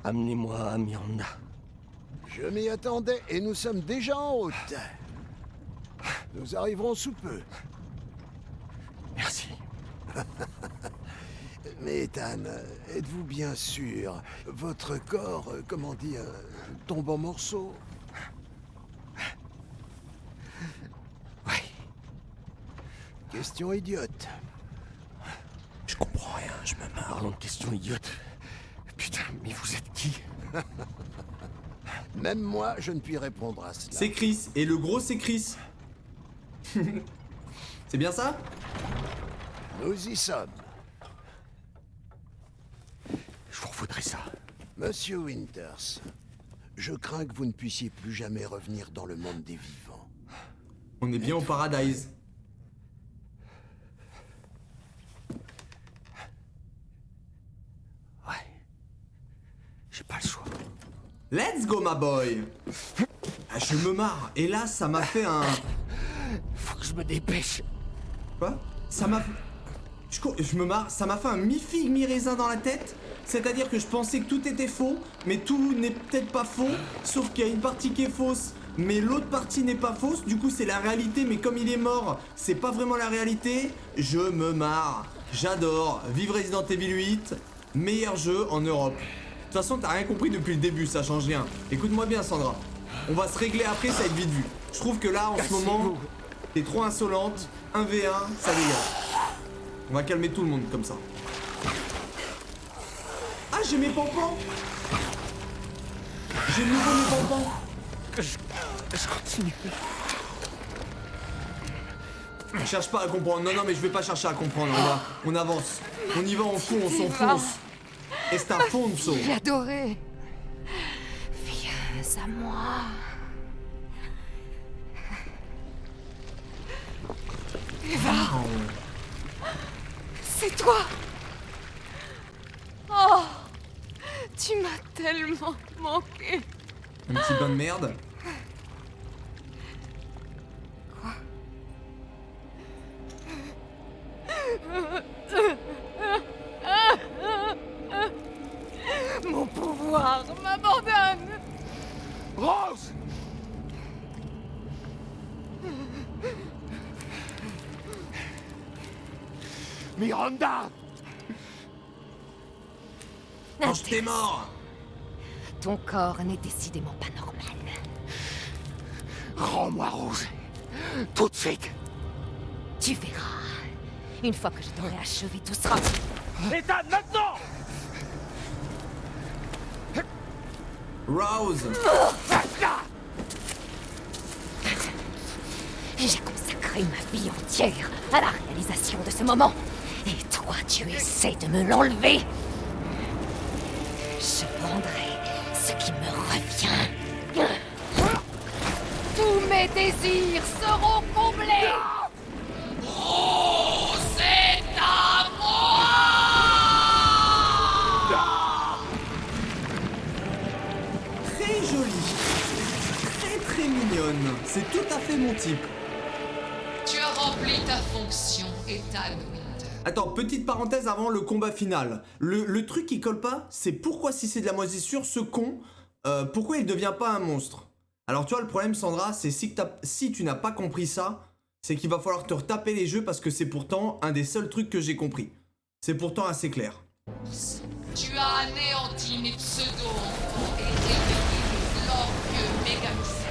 Amenez-moi à Miranda. Je m'y attendais et nous sommes déjà en route. Nous arriverons sous peu. Merci. Mais Ethan, êtes-vous bien sûr? Votre corps, comment dire, tombe en morceaux? Oui. Question idiote. Je comprends rien, je me marre. Parlons de questions idiotes. Putain, mais vous êtes qui? Même moi, je ne puis répondre à cela. C'est Chris, et le gros c'est Chris. C'est bien ça? Nous y sommes. Je vous revaudrai ça. Monsieur Winters, je crains que vous ne puissiez plus jamais revenir dans le monde des vivants. On est bien au Paradise. Ouais. J'ai pas le choix. Let's go, my boy. Ah, je me marre. Et là, ça m'a fait un... Faut que je me dépêche. Quoi? Ça m'a... Je me marre. Ça m'a fait un mi-figue, mi-raisin dans la tête. C'est-à-dire que je pensais que tout était faux, mais tout n'est peut-être pas faux. Sauf qu'il y a une partie qui est fausse, mais l'autre partie n'est pas fausse. Du coup, c'est la réalité, mais comme il est mort, c'est pas vraiment la réalité. Je me marre. J'adore. Vive Resident Evil 8. Meilleur jeu en Europe. De toute façon, t'as rien compris depuis le début, ça change rien. Écoute-moi bien, Sandra. On va se régler après, ça va être vite vu. Je trouve que là, en ce moment, t'es trop insolente. 1v1, ça dégage. On va calmer tout le monde comme ça. Ah, j'ai mes pompons. J'ai de nouveau mes pompons. Je continue. Je cherche pas à comprendre. Non, mais je vais pas chercher à comprendre. On avance. On y va en fond, on s'enfonce. Et c'est un fonso. J'ai adoré. Viens à moi. Eva. C'est toi. Oh, tu m'as tellement manqué. Un petit bain de merde. Quoi? Mon pouvoir m'abandonne. Rose! Miranda! Quand j'étais mort. Ton corps n'est décidément pas normal. Rends-moi Rose! Tout de suite! Tu verras. Une fois que je t'aurai achevé, tout sera... Ethan, maintenant! Rose. J'ai consacré ma vie entière à la réalisation de ce moment. Et toi, tu essaies de me l'enlever. Je prendrai ce qui me revient. Tous mes désirs seront comblés. Oh, c'est à moi! Très jolie. Très mignonne. C'est tout à fait mon type. Tu as rempli ta fonction, Ethan Winters. Attends, petite parenthèse avant le combat final. Le truc qui colle pas, c'est pourquoi si c'est de la moisissure, ce con, pourquoi il devient pas un monstre? Alors tu vois, le problème, Sandra, c'est si tu n'as pas compris ça, c'est qu'il va falloir te retaper les jeux parce que c'est pourtant un des seuls trucs que j'ai compris. C'est pourtant assez clair. Tu as anéanti mes pseudo-enfants et réveillé l'orgueux Megamind.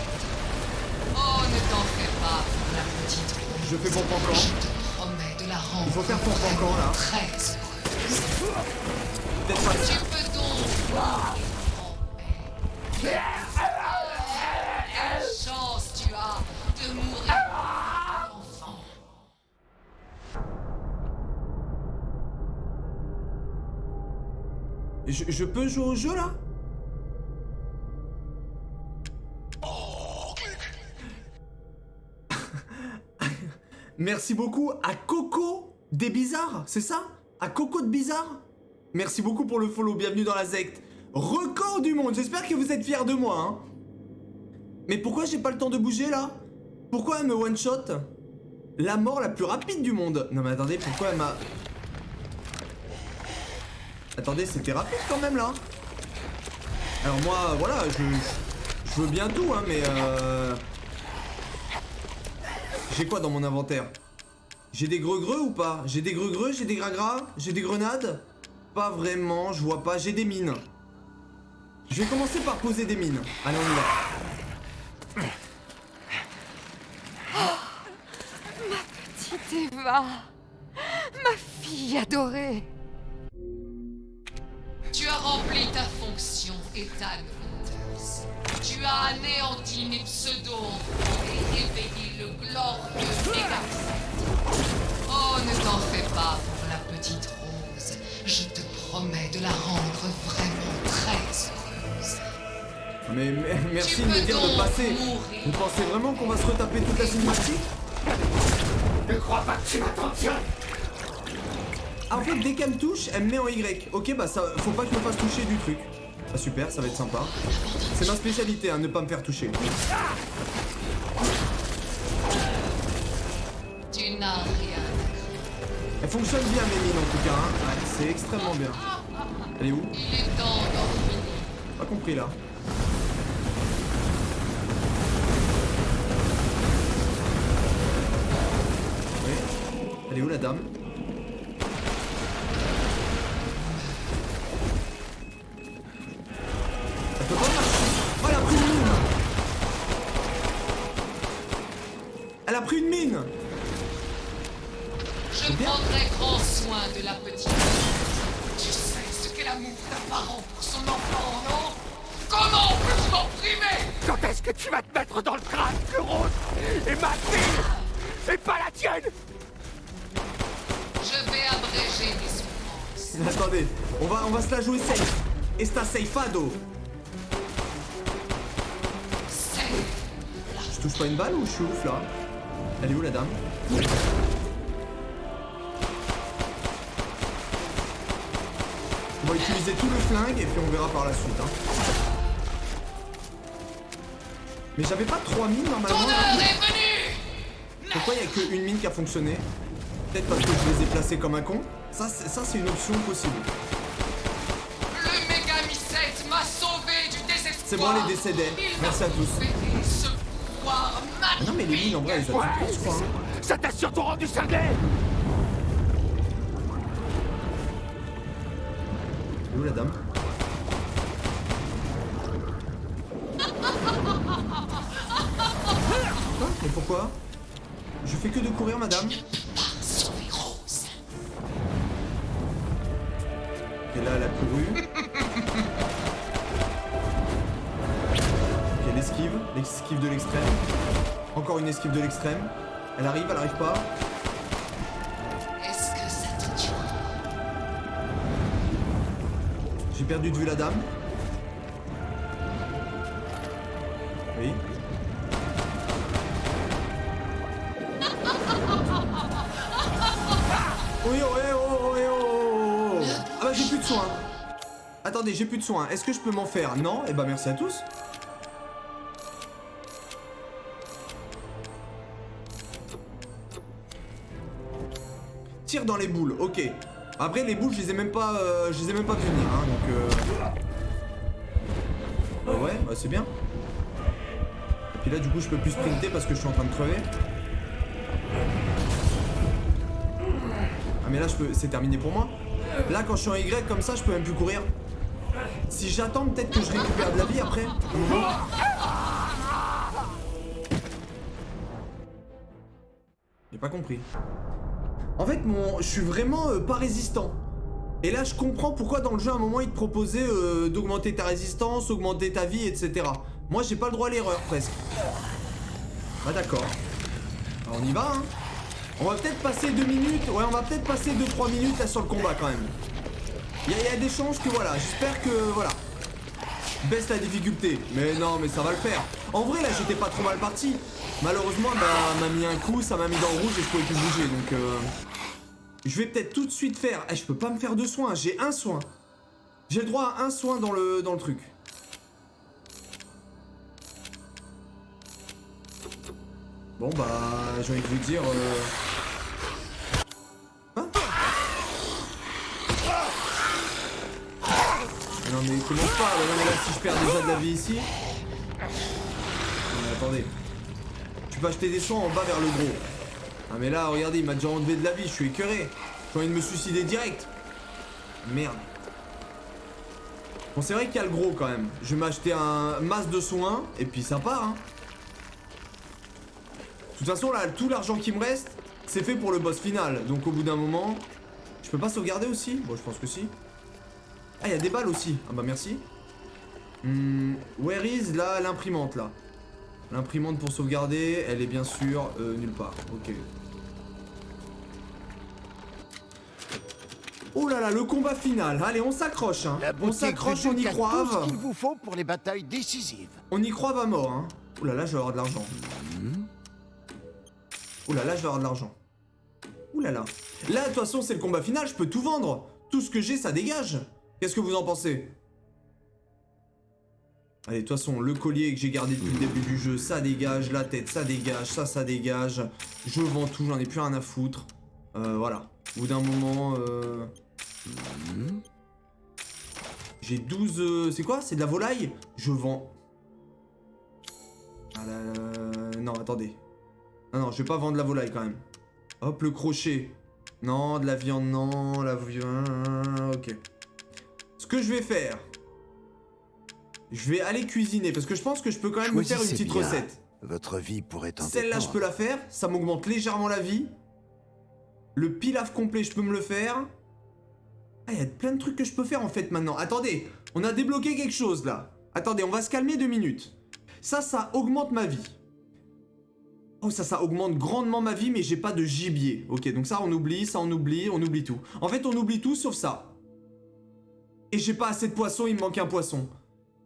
Oh, ne t'en fais pas pour la petite Rose. Je fais mon pancan. Je te promets de la rendre. Il faut faire ton pancan là. Très heureuse. Peut-être pas. Tu peux donc voir en paix. Quelle chance tu as Je peux jouer au jeu là? Merci beaucoup à Coco des Bizarres, c'est ça? À Coco de Bizarre? Merci beaucoup pour le follow, bienvenue dans la secte. Record du monde, j'espère que vous êtes fiers de moi, hein. Mais pourquoi j'ai pas le temps de bouger là? Pourquoi elle me one-shot? La mort la plus rapide du monde. Non mais attendez, pourquoi elle m'a... Attendez, c'était rapide quand même là. Alors moi, voilà, je veux bien tout, hein, mais j'ai quoi dans mon inventaire? J'ai des greux ou pas? J'ai des greux, j'ai des gras, j'ai des grenades? Pas vraiment, je vois pas, j'ai des mines. Je vais commencer par poser des mines. Allez, on y va. Ma petite Eva, ma fille adorée. Tu as rempli ta fonction, Ethan Winters. Tu as anéanti mes pseudo-enfants et réveillé le glorieux Megamycète. Oh, ne t'en fais pas pour la petite Rose. Je te promets de la rendre vraiment très heureuse. Mais merci de me dire de passer. Vous pensez vraiment qu'on va se retaper toute la cinématique? Ne crois pas que tu m'attentionnes. Ah, en fait, dès qu'elle me touche, elle me met en Y. Ok, bah ça, faut pas que je me fasse toucher du truc. Ah super, ça va être sympa. C'est ma spécialité, hein, ne pas me faire toucher. Tu n'as rien. Elle fonctionne bien mes mines en tout cas, hein. Ouais, c'est extrêmement bien. Elle est où? Il est temps d'en finir. Pas compris là. Oui. Elle est où la dame? Elle peut pas marcher. Oh, elle a pris une mine. Elle a pris une mine. Je prendrai grand soin de la petite. Tu sais ce qu'est l'amour d'un parent pour son enfant, non? Comment peux-tu m'en priver? Quand est-ce que tu vas te mettre dans le crâne que Rose est ma fille et pas la tienne? Je vais abréger tes souffrances. Attendez, on va se la jouer safe. Esta safeado. Je touche pas une balle ou je suis ouf là? Elle est où la dame? On va utiliser tout le flingue et puis on verra par la suite, hein. Mais j'avais pas 3 mines normalement. Ton heure est venue. Pourquoi il y a que une mine qui a fonctionné? Peut-être parce que je les ai placés comme un con. Ça c'est une option possible. Le Megamycète m'a sauvé du désespoir. C'est bon, elle est décédée. Merci à tous. Non mais les mines en vrai elles ont tout je crois. Ça t'a surtout rendu cinglé. Elle est où la dame? Quoi? Mais pourquoi? Je fais que de courir madame. Et là elle a couru. Ok, l'esquive de l'extrême. Encore une esquive de l'extrême. Elle arrive pas. Est-ce que ça te tue? J'ai perdu de vue la dame. Oui. Oui, oh. Ah bah j'ai plus de soins. Attendez, j'ai plus de soins. Est-ce que je peux m'en faire? Non. Eh bah merci à tous. Tire dans les boules, ok. Après les boules je les ai même pas vu venir hein, donc ouais, bah c'est bien. Et puis là du coup je peux plus sprinter parce que je suis en train de crever. Ah mais là c'est terminé pour moi. Là quand je suis en Y comme ça je peux même plus courir. Si j'attends peut-être que je récupère de la vie après. J'ai pas compris. En fait, je suis vraiment pas résistant. Et là, je comprends pourquoi dans le jeu, à un moment, il te proposait d'augmenter ta résistance, augmenter ta vie, etc. Moi, j'ai pas le droit à l'erreur, presque. Ah, d'accord. Alors, on y va, hein. On va peut-être passer 2 minutes. Ouais, on va peut-être passer 2-3 minutes là sur le combat, quand même. Il y a des chances que voilà, j'espère que voilà. Baisse la difficulté. Mais non, mais ça va le faire. En vrai, là, j'étais pas trop mal parti. Malheureusement, bah, m'a mis un coup, ça m'a mis dans le rouge et je pouvais plus bouger. Donc, je vais peut-être tout de suite faire. Eh, je peux pas me faire 2 soins. J'ai un soin. J'ai le droit à un soin dans le truc. Bon, bah, j'ai envie de vous dire. Hein? Non mais commence pas, non mais là si je perds déjà de la vie ici. Non, attendez. Tu peux acheter des soins en bas vers le gros. Ah mais là regardez, il m'a déjà enlevé de la vie, je suis écœuré. J'ai envie de me suicider direct. Merde. Bon c'est vrai qu'il y a le gros quand même. Je vais m'acheter un masse de soins et puis ça part hein. De toute façon là, tout l'argent qui me reste, c'est fait pour le boss final. Donc au bout d'un moment, je peux pas sauvegarder aussi? Bon je pense que si. Ah, il y a des balles aussi. Ah bah merci. Where is là l'imprimante là? L'imprimante pour sauvegarder, elle est bien sûr nulle part. Ok. Oh là là, le combat final. Allez, on s'accroche hein. On s'accroche, on y croit. Tout ce qu'il vous faut pour les batailles décisives. On y croit à mort hein. Oh là là, je vais avoir de l'argent. Oh là là, je vais avoir de l'argent. Ouh là là. Là, de toute façon, c'est le combat final, je peux tout vendre. Tout ce que j'ai, ça dégage. Qu'est-ce que vous en pensez? Allez, de toute façon, le collier que j'ai gardé depuis le début du jeu, ça dégage. La tête, ça dégage. Ça dégage. Je vends tout, j'en ai plus rien à foutre. Voilà. Au bout d'un moment... J'ai 12... c'est quoi? C'est de la volaille? Je vends... Ah là... Non, attendez. Non, je vais pas vendre la volaille quand même. Hop, le crochet. Non, de la viande, non. La viande... Ok. Ce que je vais faire... Je vais aller cuisiner, parce que je pense que je peux quand même me faire une petite recette. Votre vie pourrait en Celle-là, je peux la faire. Ça m'augmente légèrement la vie. Le pilaf complet, je peux me le faire. Ah, il y a plein de trucs que je peux faire en fait maintenant. Attendez, on a débloqué quelque chose là. Attendez, on va se calmer 2 minutes. Ça augmente ma vie. Oh, ça augmente grandement ma vie, mais j'ai pas de gibier. Ok, donc ça, on oublie tout. En fait, on oublie tout sauf ça. Et j'ai pas assez de poissons, il me manque un poisson.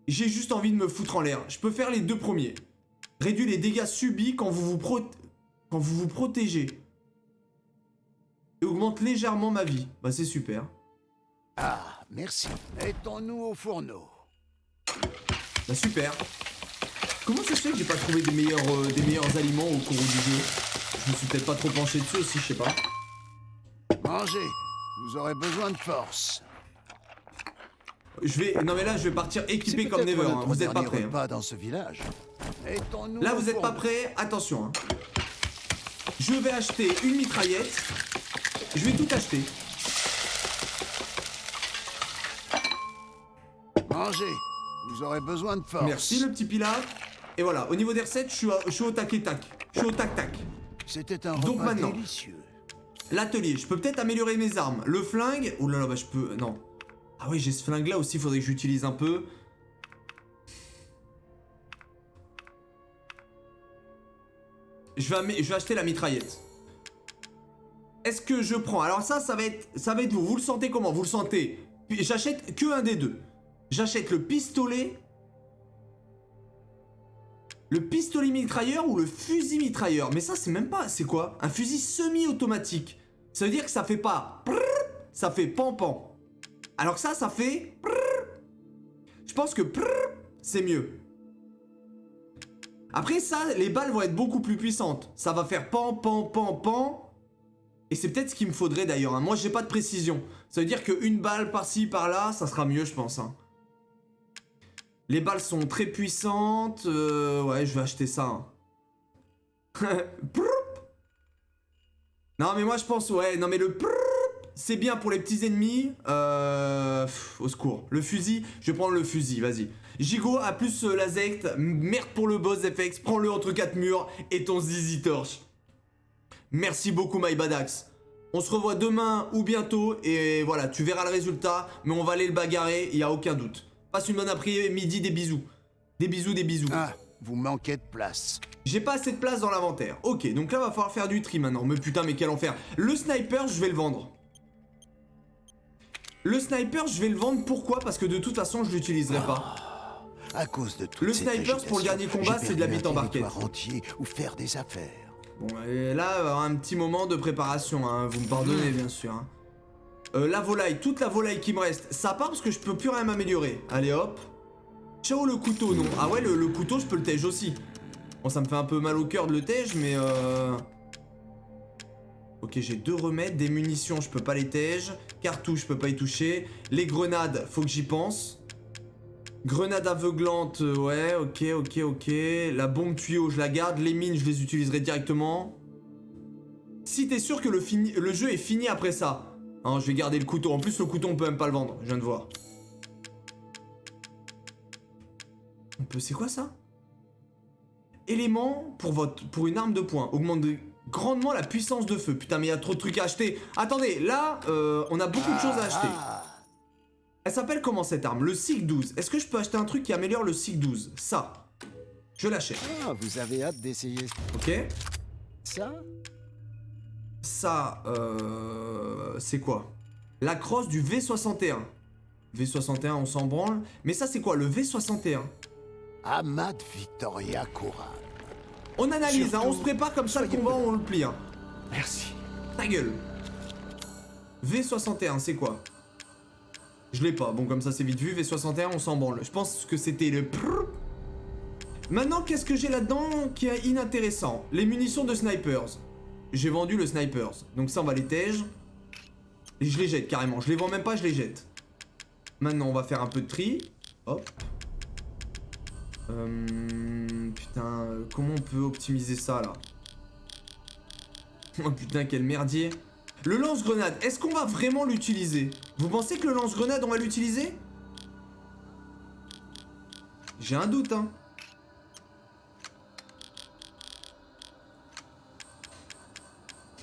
J'ai juste envie de me foutre en l'air. Je peux faire les 2 premiers. Réduit les dégâts subis quand vous vous protégez. Et augmente légèrement ma vie. Bah, c'est super. Ah, merci. Mettons-nous au fourneau. Bah, super. Comment ça se fait que j'ai pas trouvé des meilleurs aliments au cours du jeu? Je me suis peut-être pas trop penché dessus aussi, je sais pas. Mangez. Vous aurez besoin de force. Non mais là je vais partir équipé comme Never, hein. Vous êtes pas prêts hein. Dans ce village. Là vous êtes pas prêts, attention hein. Je vais acheter une mitraillette. Je vais tout acheter. Mangez. Vous aurez besoin de force. Merci le petit pilaf. Et voilà, au niveau des recettes, je suis au tac et tac. Je suis au tac tac. C'était un Donc repas maintenant, délicieux. l'atelier, je peux peut-être améliorer mes armes. Le flingue, oh là là, bah je peux, non. Ah oui, j'ai ce flingue là aussi, faudrait que j'utilise un peu. Je vais acheter la mitraillette. Est-ce que je prends? Alors ça va être vous. Vous le sentez comment? Vous le sentez? J'achète que un des deux. J'achète le pistolet. Le pistolet mitrailleur ou le fusil mitrailleur? Mais ça, c'est même pas... C'est quoi? Un fusil semi-automatique. Ça veut dire que ça fait pas... Ça fait pan-pan. Alors que ça fait... Je pense que... C'est mieux. Après ça, les balles vont être beaucoup plus puissantes. Ça va faire pan, pan, pan, pan. Et c'est peut-être ce qu'il me faudrait d'ailleurs. Hein. Moi, j'ai pas de précision. Ça veut dire qu'une balle par-ci, par-là, ça sera mieux, je pense. Hein. Les balles sont très puissantes. Ouais, je vais acheter ça. Hein. Non, mais moi, je pense... Ouais, non, mais le... C'est bien pour les petits ennemis. Au secours. Le fusil, je vais prendre le fusil, vas-y. Gigot a plus la zect. Merde pour le boss FX. Prends-le entre 4 murs et ton zizi torche. Merci beaucoup, MyBadax. On se revoit demain ou bientôt. Et voilà, tu verras le résultat. Mais on va aller le bagarrer, il n'y a aucun doute. Passe une bonne après-midi, des bisous. Des bisous, des bisous. Ah, vous manquez de place. J'ai pas assez de place dans l'inventaire. Ok, donc là, va falloir faire du tri maintenant. Mais putain, mais quel enfer. Le sniper, je vais le vendre. Le sniper, je vais le vendre. Pourquoi? Parce que de toute façon, je l'utiliserai pas. À cause de tout. Le sniper, pour le dernier combat, c'est de la bite en barquette. Entier ou faire des affaires. Bon, et là, un petit moment de préparation, hein. Vous me pardonnez, bien sûr. Hein. La volaille, toute la volaille qui me reste, ça part parce que je peux plus rien m'améliorer. Allez, hop. Ciao, le couteau, non. Ah ouais, le couteau, je peux le tège aussi. Bon, ça me fait un peu mal au cœur de le tège, mais Ok, j'ai 2 remèdes, des munitions, je peux pas les tège. Cartouches, je peux pas y toucher. Les grenades, faut que j'y pense. Grenade aveuglante, ouais, ok. La bombe tuyau, je la garde. Les mines, je les utiliserai directement. Si t'es sûr que le jeu est fini après ça. Hein, je vais garder le couteau. En plus, le couteau, on peut même pas le vendre. Je viens de voir. On peut... C'est quoi ça? Élément pour une arme de poing. Augmente grandement la puissance de feu. Putain, mais il y a trop de trucs à acheter. Attendez, là, on a beaucoup de choses à acheter. Elle s'appelle comment cette arme? Le SIG 12. Est-ce que je peux acheter un truc qui améliore le SIG 12? Ça. Je l'achète. Ah, vous avez hâte d'essayer. Ok. Ça? Ça, c'est quoi? La crosse du V61. V61, on s'en branle. Mais ça, c'est quoi? Le V61. Ahmad Victoria Coural. On analyse, hein, on se prépare comme ça le combat, on le plie. Hein. Merci. Ta gueule. V61, c'est quoi? Je l'ai pas, bon comme ça c'est vite vu. V61, on s'en branle. Je pense que c'était le... Maintenant, qu'est-ce que j'ai là-dedans qui est inintéressant? Les munitions de snipers. J'ai vendu le snipers. Donc ça, on va les tège. Et je les jette carrément. Je les vends même pas, je les jette. Maintenant, on va faire un peu de tri. Hop. Putain, comment on peut optimiser ça, là? Oh putain, quel merdier. Le lance-grenade, est-ce qu'on va vraiment l'utiliser? Vous pensez que le lance-grenade, on va l'utiliser? J'ai un doute, hein.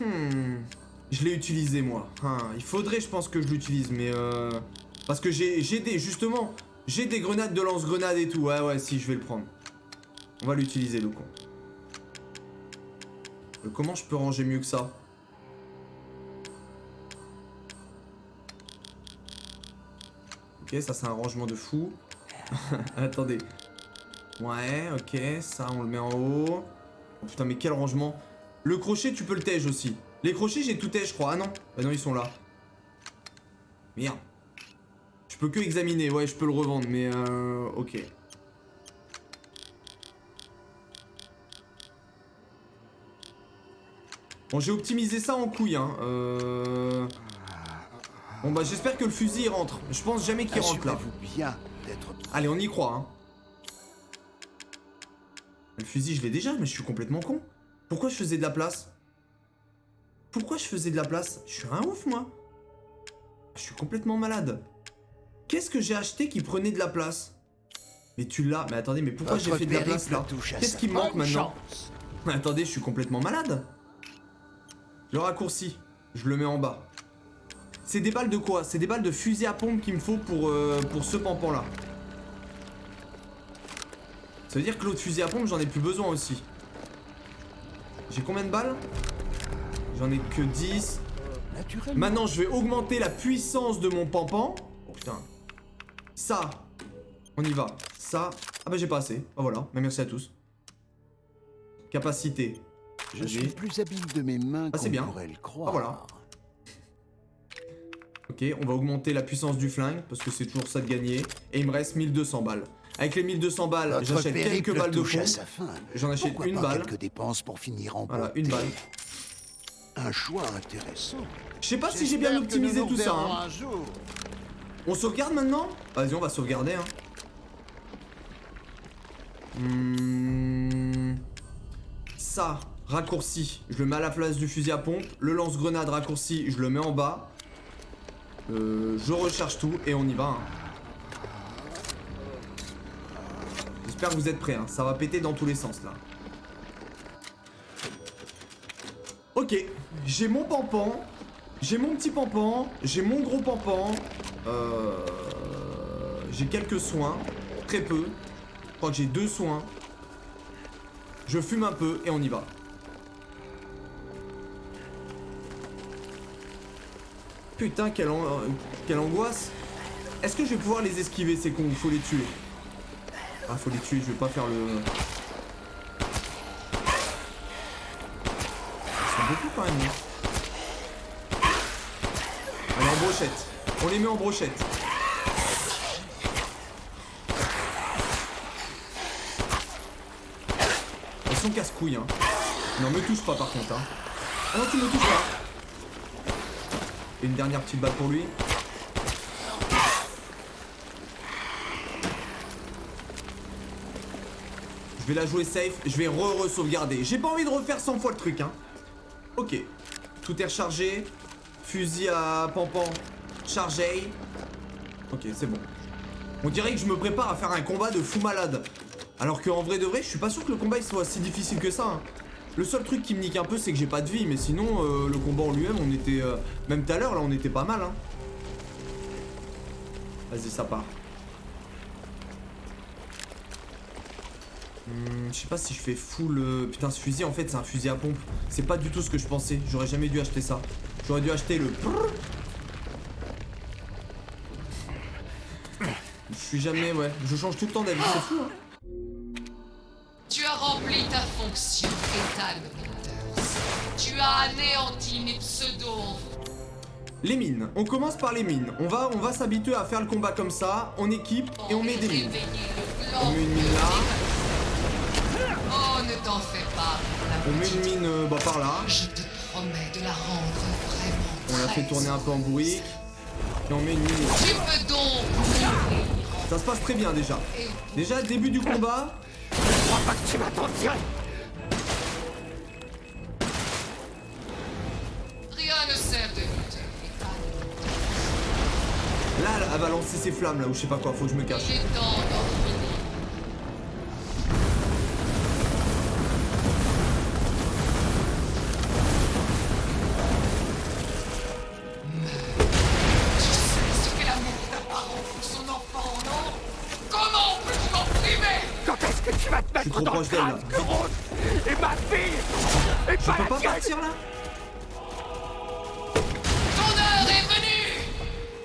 Je l'ai utilisé, moi. Il faudrait, je pense, que je l'utilise, mais parce que j'ai des... Justement, j'ai des grenades de lance-grenade et tout. Ouais, si, je vais le prendre. On va l'utiliser, le con. Comment je peux ranger mieux que ça? Ok, ça, c'est un rangement de fou. Attendez. Ouais, ok, ça, on le met en haut. Oh, putain, mais quel rangement. Le crochet, tu peux le tège aussi. Les crochets, j'ai tout tège, je crois. Ah non, bah non, ils sont là. Merde. Je peux que examiner, ouais, je peux le revendre, mais ok. Bon, j'ai optimisé ça en couille, hein. Bon, bah, j'espère que le fusil il rentre. Je pense jamais qu'il rentre là. Bien d'être... Allez, on y croit, hein. Le fusil, je l'ai déjà, mais je suis complètement con. Pourquoi je faisais de la place? Pourquoi je faisais de la place? Je suis un ouf, moi. Je suis complètement malade. Qu'est-ce que j'ai acheté qui prenait de la place? Mais tu l'as... Mais attendez, mais pourquoi j'ai fait de la place là? Qu'est-ce qui me manque maintenant? Attendez, je suis complètement malade. Le raccourci, je le mets en bas. C'est des balles de quoi? C'est des balles de fusil à pompe qu'il me faut pour ce pampan là. Ça veut dire que l'autre fusil à pompe, j'en ai plus besoin aussi. J'ai combien de balles? J'en ai que 10. Maintenant, je vais augmenter la puissance de mon pampan. Oh putain. Ça, on y va. Ça, ah bah j'ai pas assez. Ah voilà, mais merci à tous. Capacité. Je suis plus habile de mes mains qu'on pourrait le croire. Ah voilà. Ok, on va augmenter la puissance du flingue, parce que c'est toujours ça de gagner. Et il me reste 1200 balles. Avec les 1200 balles, j'achète quelques balles de fond. J'en achète une balle. Quelques dépenses pour finir en voilà, une balle. Un choix intéressant. Je sais pas si j'ai bien optimisé tout ça. Hein. On sauvegarde maintenant? Vas-y, on va sauvegarder. Hein. Ça, raccourci, je le mets à la place du fusil à pompe. Le lance-grenade raccourci, je le mets en bas. Je recharge tout et on y va. Hein. J'espère que vous êtes prêts. Hein. Ça va péter dans tous les sens là. Ok, j'ai mon pampan. J'ai mon petit pampan. J'ai mon gros pampan. J'ai quelques soins. Très peu. Je crois que j'ai 2 soins. Je fume un peu et on y va. Putain, quelle angoisse. Est-ce que je vais pouvoir les esquiver, ces cons? Faut les tuer. Ah, faut les tuer, je vais pas faire le... Ils sont beaucoup quand même. Allez, en brochette. On les met en brochette. Elles sont casse-couilles, hein. Non, me touche pas par contre, hein. Ah non, tu me touches pas. Et une dernière petite balle pour lui. Je vais la jouer safe, je vais re-sauvegarder. J'ai pas envie de refaire 100 fois le truc, hein. Ok. Tout est rechargé. Fusil à pampan chargé. Ok, c'est bon. On dirait que je me prépare à faire un combat de fou malade. Alors qu'en vrai de vrai, je suis pas sûr que le combat il soit si difficile que ça, hein. Le seul truc qui me nique un peu, c'est que j'ai pas de vie. Mais sinon, le combat en lui-même, on était... même tout à l'heure, là, on était pas mal, hein. Vas-y, ça part. Je sais pas si je fais full... Putain, ce fusil, en fait, c'est un fusil à pompe. C'est pas du tout ce que je pensais. J'aurais jamais dû acheter ça. J'aurais dû acheter le... Je suis jamais... Ouais, je change tout le temps d'avis. C'est fou, hein. Tu as rempli ta fonction, Ethan Winters. Tu as anéanti mes pseudos. Les mines. On commence par les mines. On va s'habituer à faire le combat comme ça. On équipe et on met des mines. On met une mine là. Oh, ne t'en fais pas. On met une mine par là. Je te promets de la rendre vraiment. On la fait tourner un peu en bruit. Et on met une mine ici. Tu peux donc mourir. Ça se passe très bien déjà. Déjà, début du combat. Je crois pas que tu vas t'en tirer. Rien ne sert de lutte. Là, elle va lancer ses flammes là ou je sais pas quoi. Faut que je me cache. Il est temps d'en finir. Je suis trop proche d'elle là. Et ma fille. Et je peux pas partir là. Ton heure est venue.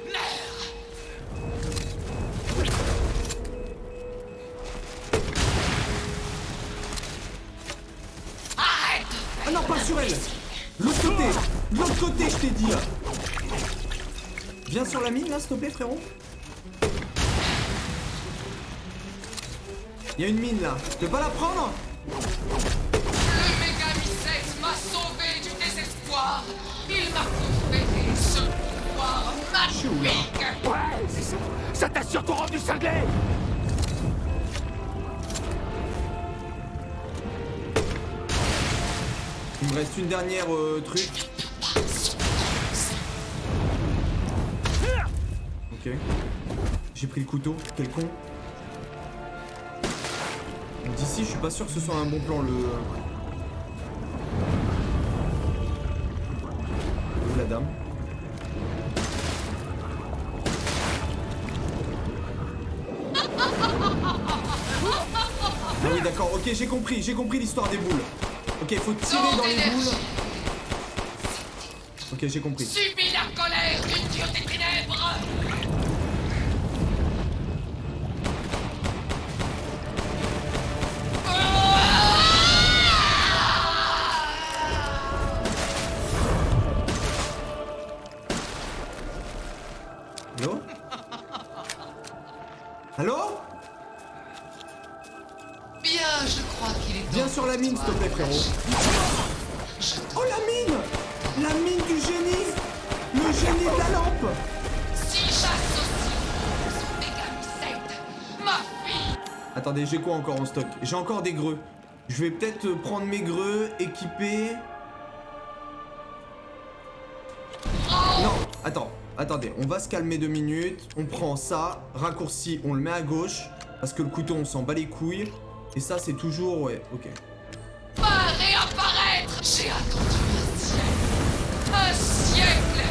Merde. Arrête. Ah non, pas sur elle. L'autre côté. De l'autre côté, je t'ai dit. Viens sur la mine là, s'il te plaît, frérot. Il y a une mine là, tu peux pas la prendre? Le Mégamicète m'a sauvé du désespoir. Il m'a conféré ce pouvoir magnifique. Ouais, c'est ça. Ça t'a surtout rendu cinglé. Il me reste une dernière truc. Ok. J'ai pris le couteau, quel con. D'ici, je suis pas sûr que ce soit un bon plan, le... la dame. Ah oui, d'accord, ok, j'ai compris l'histoire des boules. Ok, faut tirer dans les boules. Ok, j'ai compris. Subis la colère du dieu des ténèbres. Allô? Allô? Bien, je crois qu'il est temps. Viens sur la mine, s'il te plaît, frérot. Oh, la mine! La mine du génie! Le génie de la lampe! Si j'associe son Mégamicète, ma fille! Attendez, j'ai quoi encore en stock? J'ai encore des greux. Je vais peut-être prendre mes greux, équiper... Non, attends. Attendez, on va se calmer 2 minutes. On prend ça, raccourci, on le met à gauche. Parce que le couteau, on s'en bat les couilles. Et ça, c'est toujours... Ouais, ok. Va réapparaître! J'ai attendu un siècle!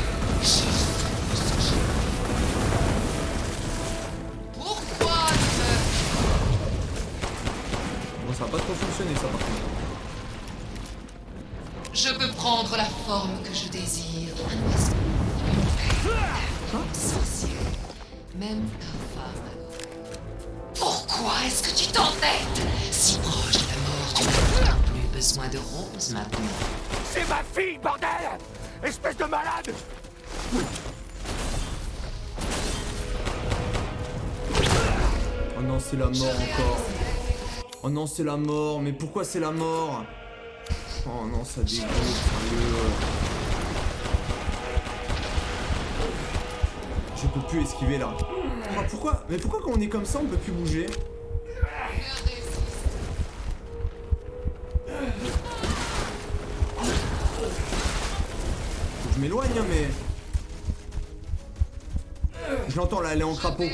Pourquoi ne... Bon, ça va pas trop fonctionner, ça, par contre. Je peux prendre la forme que je désire. Un instant. Sorcier. Même ta femme alors. Pourquoi est-ce que tu t'entêtes si proche de la mort, tu n'as plus besoin de Rose maintenant. C'est ma fille, bordel! Espèce de malade! Oh non, c'est la mort encore. Oh non, c'est la mort. Mais pourquoi c'est la mort? Oh non, ça dégoûte, sérieux. Je peux plus esquiver là. Oh, pourquoi? Mais pourquoi quand on est comme ça, on peut plus bouger? Faut que je m'éloigne, hein, mais... Je l'entends là, elle est en crapaud.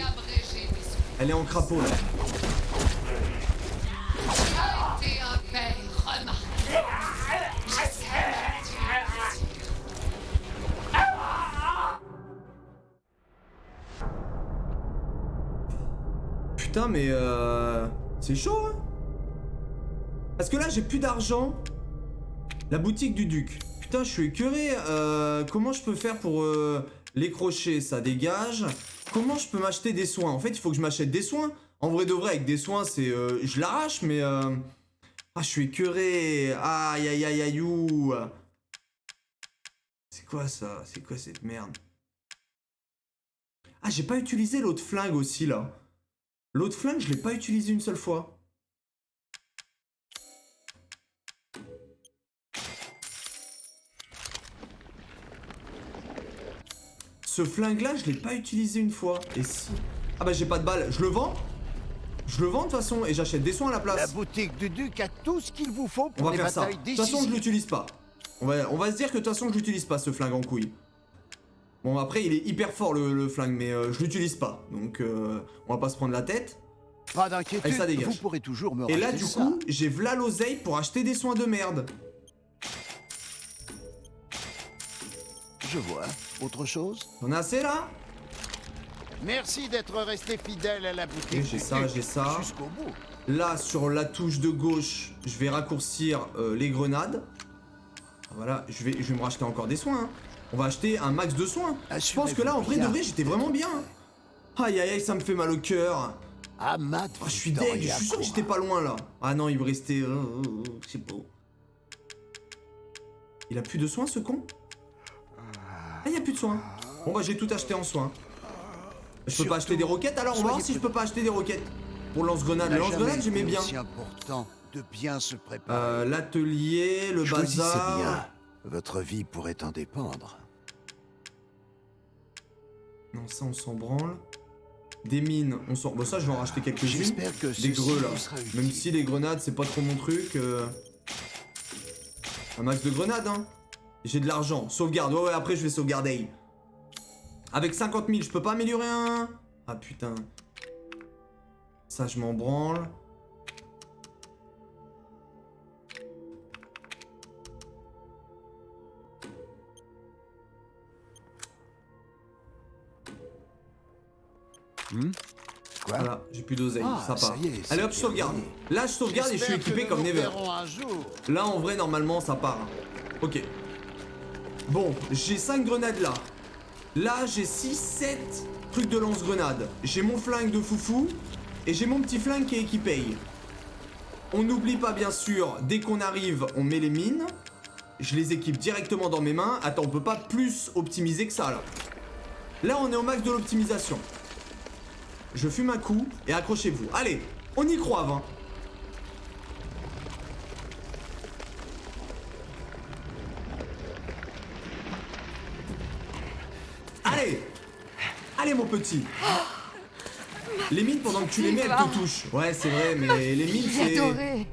Elle est en crapaud là. Putain mais c'est chaud hein. Parce que là j'ai plus d'argent. La boutique du duc. Putain je suis écœuré. Comment je peux faire pour les crochets? Ça dégage. Comment je peux m'acheter des soins? En fait il faut que je m'achète des soins. En vrai de vrai avec des soins c'est... je l'arrache mais... Ah je suis écœuré. Aïe aïe aïe aïe ouh. C'est quoi ça? C'est quoi cette merde? Ah j'ai pas utilisé l'autre flingue aussi là. L'autre flingue, je l'ai pas utilisé une seule fois. Ce flingue-là, je l'ai pas utilisé une fois. Et si... Ah bah j'ai pas de balles. Je le vends? Je le vends de toute façon et j'achète des soins à la place. La boutique du duc a tout ce qu'il vous faut pour on va les faire ça. batailles De décisives. toute façon, je l'utilise pas. On va se dire que de toute façon, je l'utilise pas, ce flingue en couille. Bon, après, il est hyper fort, le flingue, mais je l'utilise pas. Donc, on va pas se prendre la tête. Pas d'inquiétude, ça dégage. vous pourrez toujours me Et là, racheter du ça. coup, j'ai v'là l'oseille pour acheter des soins de merde. Je vois. Autre chose? On a assez, là? Merci d'être resté fidèle à la boutique. J'ai ça, j'ai ça. Jusqu'au bout. Là, sur la touche de gauche, je vais raccourcir les grenades. Voilà, je vais me racheter encore des soins. Hein. On va acheter un max de soins. Je pense que là, en vrai de vrai, j'étais vraiment bien. Aïe, aïe, aïe, ça me fait mal au cœur. Ah, Matt, je suis deg, je suis sûr que j'étais pas loin, là. Ah non, il me restait... je sais pas. Il a plus de soins, ce con? Ah, il a plus de soins. Bon, bah, j'ai tout acheté en soins. Je peux pas acheter des roquettes, alors on va voir si je peux pas acheter des roquettes. Pour lance-grenade. Le lance-grenade, j'aimais bien. C'est important de bien se préparer. L'atelier, le Choisissez bazar... bien. Votre vie pourrait en dépendre. Non, ça, on s'en branle. Des mines, on s'en... Bon, ça, je vais en racheter quelques-unes. J'espère que des greux, là. vous sera utile. Même si les grenades, c'est pas trop mon truc. Un max de grenades, hein. J'ai de l'argent. Sauvegarde. Ouais, après, je vais sauvegarder. Avec 50 000, je peux pas améliorer un... Ah, putain. Ça, je m'en branle. Quoi? Voilà, j'ai plus d'oseille, Ah, ça part. ça y est, Allez hop, c'est sauvegarde. terminé. Là, je sauvegarde et je suis J'espère équipé que comme nous never. nous verrons un jour. Là, en vrai, normalement, ça part. Ok. Bon, j'ai 5 grenades là. Là, j'ai 6, 7 trucs de lance-grenades. J'ai mon flingue de foufou et j'ai mon petit flingue qui est équipé. On n'oublie pas, bien sûr, dès qu'on arrive, on met les mines. Je les équipe directement dans mes mains. Attends, on peut pas plus optimiser que ça, là. Là, on est au max de l'optimisation. Je fume un coup et accrochez-vous. Allez, on y croit, hein. Allez! Allez, mon petit! Les mines, pendant que tu les mets, elles te touchent. Ouais, c'est vrai, mais les mines, c'est... Adoré.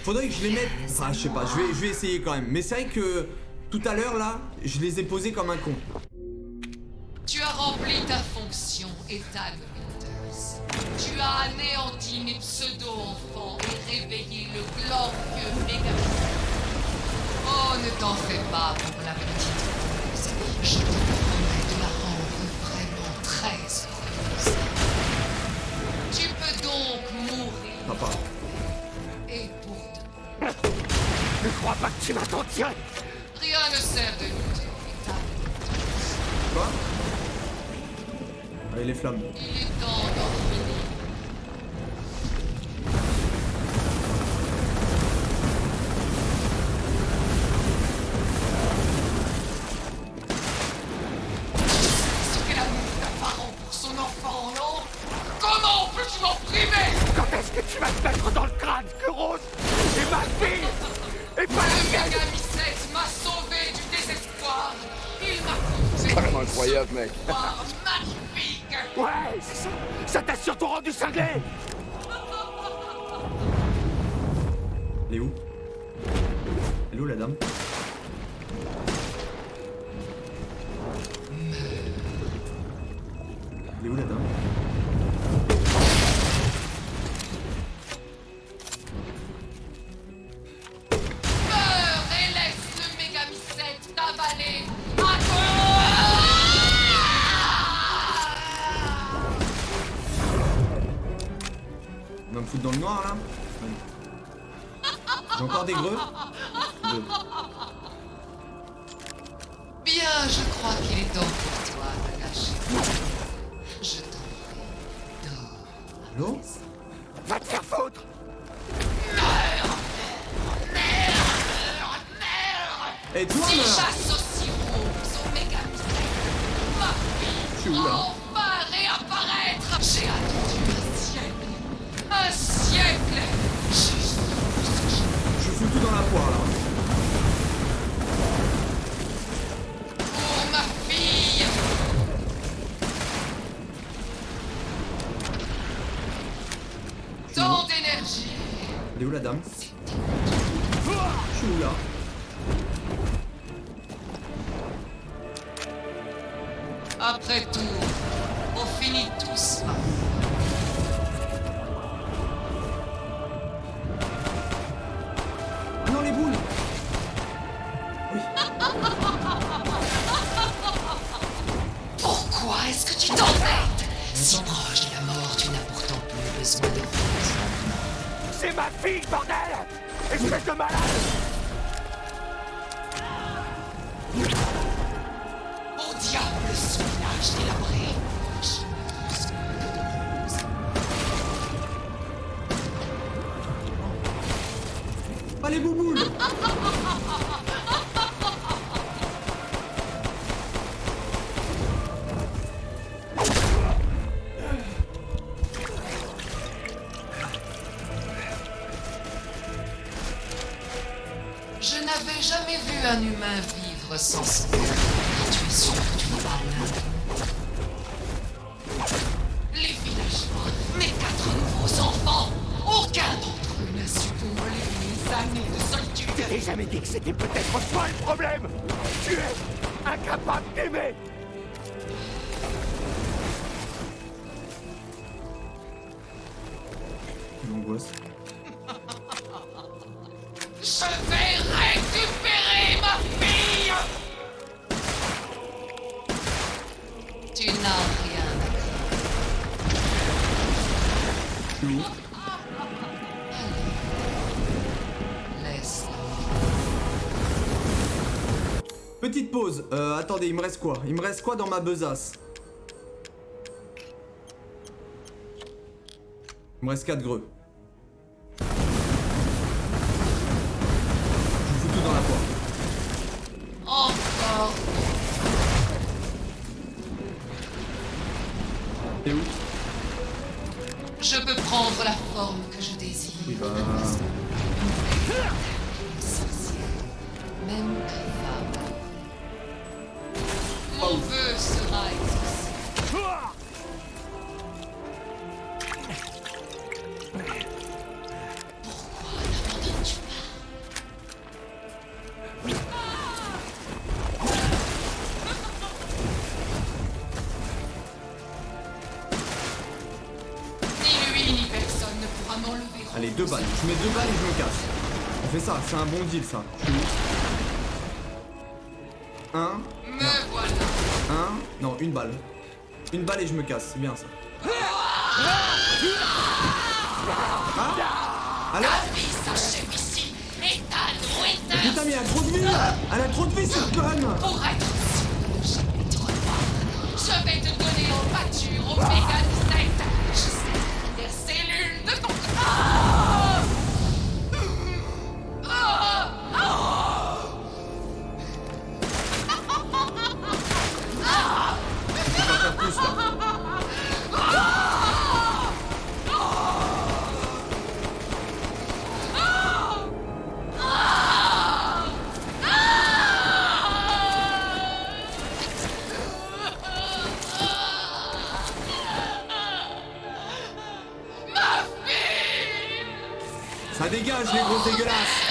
Faudrait que je les mette... Enfin, je sais pas, je vais essayer quand même. Mais c'est vrai que tout à l'heure, là, je les ai posés comme un con. Tu as rempli ta fonction, Ethan Winters. Tu as anéanti mes pseudo-enfants et réveillé le glorieux Mégaphone. Oh, ne t'en fais pas pour la petite Rose. Je te promets de la rendre vraiment très heureuse. Tu peux donc mourir. Papa. Et pour de... Ne crois pas que tu m'as menti. Rien ne sert de lutter, Ethan. Quoi? Allez, les flammes. Il est temps d'en finir. Ce qu'elle a mis un parent pour son enfant, non? Comment peux-tu m'en priver? Quand est-ce que tu vas te mettre dans le crâne que Rose est ma fille et pas la Le mienne? Mégamycète m'a sauvé du désespoir. Il m'a conduit. C'est vraiment incroyable, mec. Magnifique. Ouais, c'est ça. Ça t'a surtout rendu cinglé. Elle est où? Elle est où la dame? Elle est où la dame? Meurs et laisse le Mégamycète t'avaler. À On va me foutre dans le noir là? Ouais. J'ai encore des greux? Deux. Bien, je crois qu'il est temps pour toi de lâcher. Je t'en prie. Dors. Allô? Va te faire foutre. Et toi, Si meurs! chasse aussi Rose au Mégamycète, ma Je suis fille où, là? va enfin réapparaître. J'ai attendu un siècle. Un siècle. Juste pour ce que Je fous tout dans la poire là. pour ma fille. Tant d'énergie. Elle est où la dame? Je suis où là? Après tout, on finit tous. Non, les boules! Oui. Pourquoi est-ce que tu t'embêtes? Si proche de la mort, tu n'as pourtant plus besoin de Rose. C'est ma fille, bordel. Espèce de malade. Au diable ce village délabré. Je ne besoin de Rose. Ah, les bouboules! Je n'avais jamais vu un humain vivre sans son cœur. Tu es sûr que tu n'as pas l'un? Les villageois, mes 4 nouveaux enfants, aucun d'entre eux n'a su combler mes années de solitude. Je t'ai jamais dit que c'était peut-être toi le problème. Tu es incapable d'aimer. L'angoisse. Je vais récupérer ma fille. Tu n'as rien à Je suis où? laisse. Petite pause. Attendez, il me reste quoi? Il me reste quoi dans ma besace? Il me reste 4 greux. Je fous tout dans la poire. Encore. T'es où? Je peux prendre la forme que je désire. Oui, bah... Essentiel. Même femme. Mon vœu sera exaucé. Pourquoi n'abandonnes-tu pas? Ni lui ni personne ne pourra m'enlever. Allez, 2 balles. Je mets 2 balles et je me casse. On fait ça, c'est un bon deal ça. Je suis où? 1. Me voilà. 1. Non, 1 balle. 1 balle et je me casse, c'est bien ça. Ah? Alors? Ta vie s'achève ici. Et ta Putain, mais elle a trop de vie là! Elle a trop de vie cette conne! Pour être sûr de jamais te revoir. vais te donner en pâture au méga stage. Les cellules de ton corps. On va faire plus là. Ça dégage les grosses dégueulasses.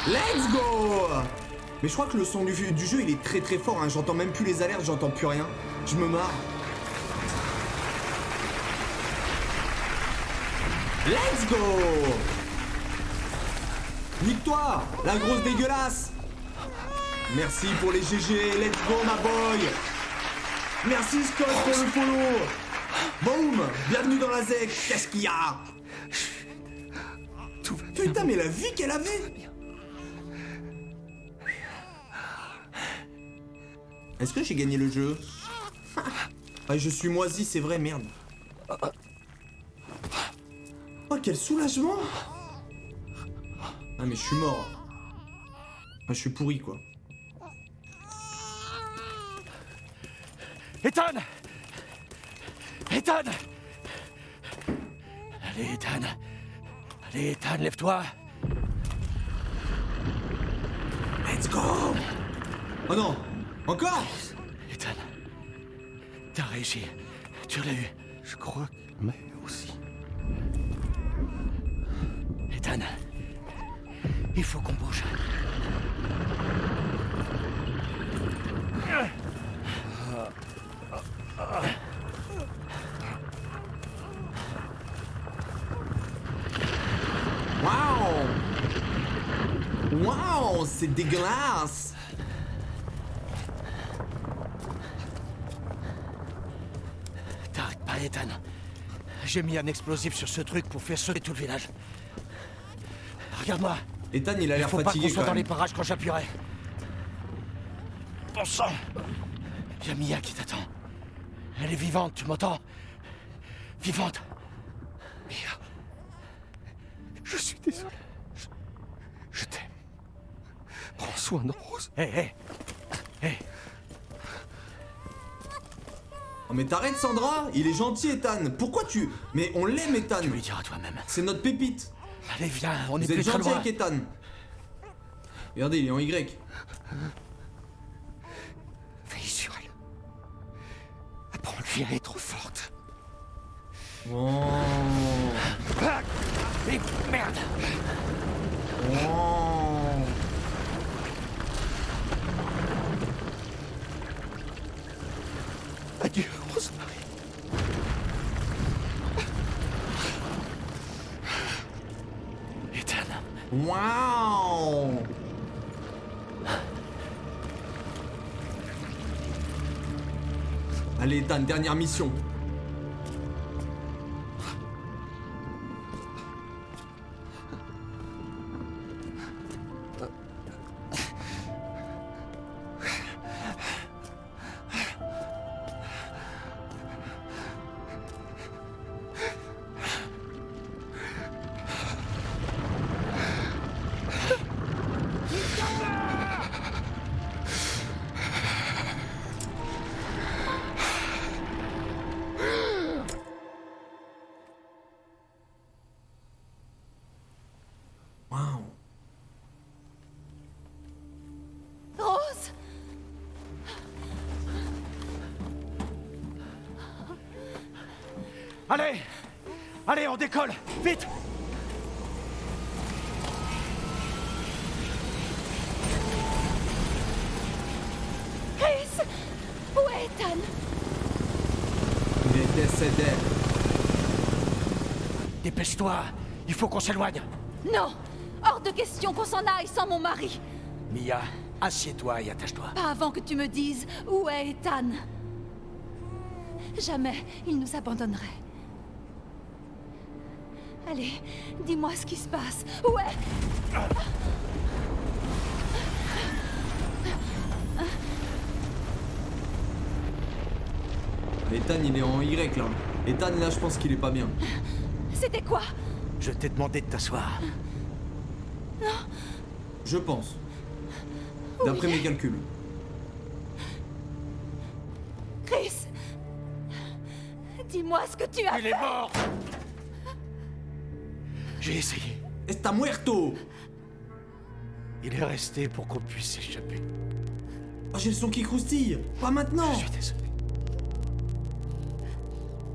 Let's go. Mais je crois que le son du jeu il est très très fort hein. J'entends même plus les alertes, j'entends plus rien. Je me marre. Let's go. Victoire, la grosse dégueulasse. Merci pour les GG, let's go ma boy. Merci Scott pour le follow. Boum, bienvenue dans la ZEC. Qu'est-ce qu'il y a? Putain mais la vie qu'elle avait. Est-ce que j'ai gagné le jeu? Ah, je suis moisi, c'est vrai, merde. Oh, quel soulagement! Ah, mais je suis mort. Ah, je suis pourri, quoi. Ethan! Ethan! Allez, Ethan! Allez, Ethan, lève-toi! Let's go! Oh non! Encore? Ethan, t'as réussi. Tu l'as eu. Je crois qu'il m'a eu aussi. Ethan, il faut qu'on bouge. Waouh! Waouh, c'est dégueulasse! T'arrêtes pas, Ethan. J'ai mis un explosif sur ce truc pour faire sauter tout le village. Regarde-moi. Ethan, il a l'air fatigué quand même. Faut pas qu'on soit dans les même. parages quand j'appuierai. Bon sang! Y'a Mia qui t'attend. Elle est vivante, tu m'entends? Vivante. Mia. Je suis désolé. Je t'aime. Prends soin de Rose. Hé. Oh mais t'arrêtes Sandra, il est gentil Ethan. Pourquoi tu... Mais on l'aime Ethan. Tu lui diras toi-même. C'est notre pépite. Allez viens, on est Vous plus êtes très gentil loin. avec Ethan. Regardez, il est en Y. Veille sur elle. Apprends-lui à être forte. Oh. Ah, et merde. Oh. Adieu, Rosemary. Ethan. Waouh. Allez Ethan, dernière mission. Rose! Allez, on décolle. Vite. Chris! Où est Ethan? Il est décédé. Dépêche-toi. Il faut qu'on s'éloigne. Non! Hors de question qu'on s'en aille sans mon mari! Mia, assieds-toi et attache-toi. Pas avant que tu me dises où est Ethan. Jamais il nous abandonnerait. Allez, dis-moi ce qui se passe. Où est... Ethan, il est en Y, là. Ethan, là, je pense qu'il est pas bien. C'était quoi? Je t'ai demandé de t'asseoir. Non. Je pense. D'après mes calculs. Chris, dis-moi ce que tu as fait. Il est mort. J'ai essayé. Está muerto. Il est resté pour qu'on puisse s'échapper. Oh, j'ai le son qui croustille. Pas maintenant. Je suis désolé.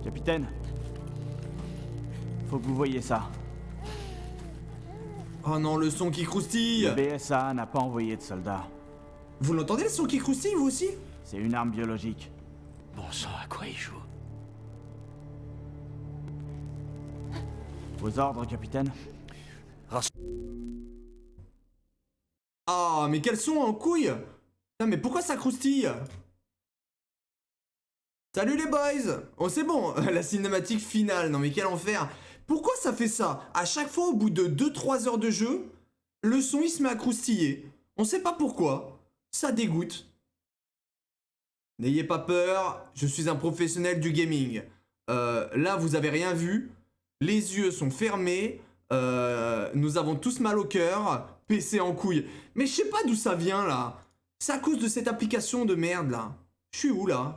Capitaine, faut que vous voyiez ça. Oh non, le son qui croustille. Le BSA n'a pas envoyé de soldats. Vous l'entendez, le son qui croustille, vous aussi? C'est une arme biologique. Bon sang, à quoi il joue? Vos ordres, capitaine? Ah, mais quel son en couille. Putain, mais pourquoi ça croustille? Salut les boys. Oh, c'est bon, la cinématique finale. Non mais quel enfer. Pourquoi ça fait ça? À chaque fois, au bout de 2-3 heures de jeu, le son il se met à croustiller. On sait pas pourquoi. Ça dégoûte. N'ayez pas peur, je suis un professionnel du gaming. Là, vous avez rien vu. Les yeux sont fermés. Nous avons tous mal au cœur. PC en couille. Mais je sais pas d'où ça vient là. C'est à cause de cette application de merde là. Je suis où là?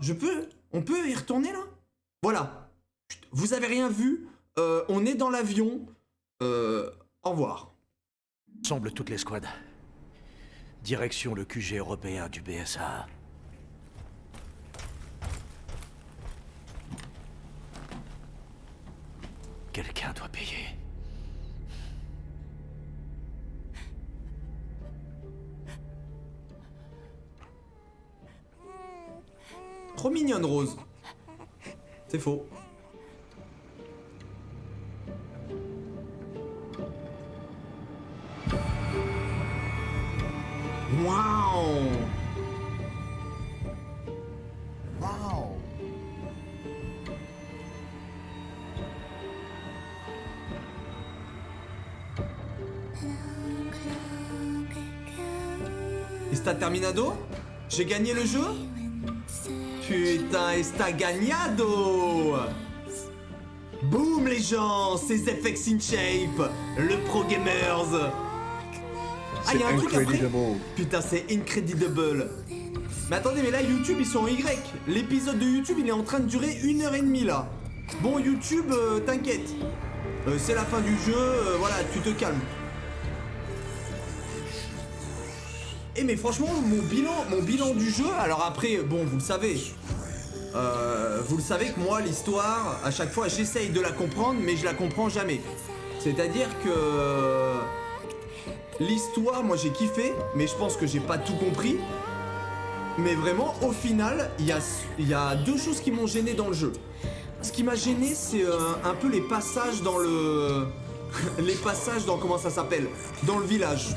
On peut y retourner là? Voilà. Chut, vous avez rien vu? On est dans l'avion. Au revoir. Ensemble toutes les squads. Direction le QG européen du BSA. Quelqu'un doit payer. Trop mignonne Rose. C'est faux. Waouh. Waouh. Está terminado? J'ai gagné le jeu? Putain, está gagnado! Boum les gens, c'est FX in Shape, le Pro Gamers! Ah, y'a un truc après? Putain, c'est incredible! Mais attendez, mais là, YouTube, ils sont en Y. L'épisode de YouTube, il est en train de durer 1h30 là. Bon, YouTube, t'inquiète. C'est la fin du jeu, voilà, tu te calmes. Et mais franchement, mon bilan du jeu, alors après, bon, vous le savez que moi, l'histoire, à chaque fois, j'essaye de la comprendre, mais je la comprends jamais. C'est-à-dire que l'histoire, moi, j'ai kiffé, mais je pense que j'ai pas tout compris. Mais vraiment, au final, il y a deux choses qui m'ont gêné dans le jeu. Ce qui m'a gêné, c'est un peu les passages dans le... les passages dans... comment ça s'appelle? Dans le village.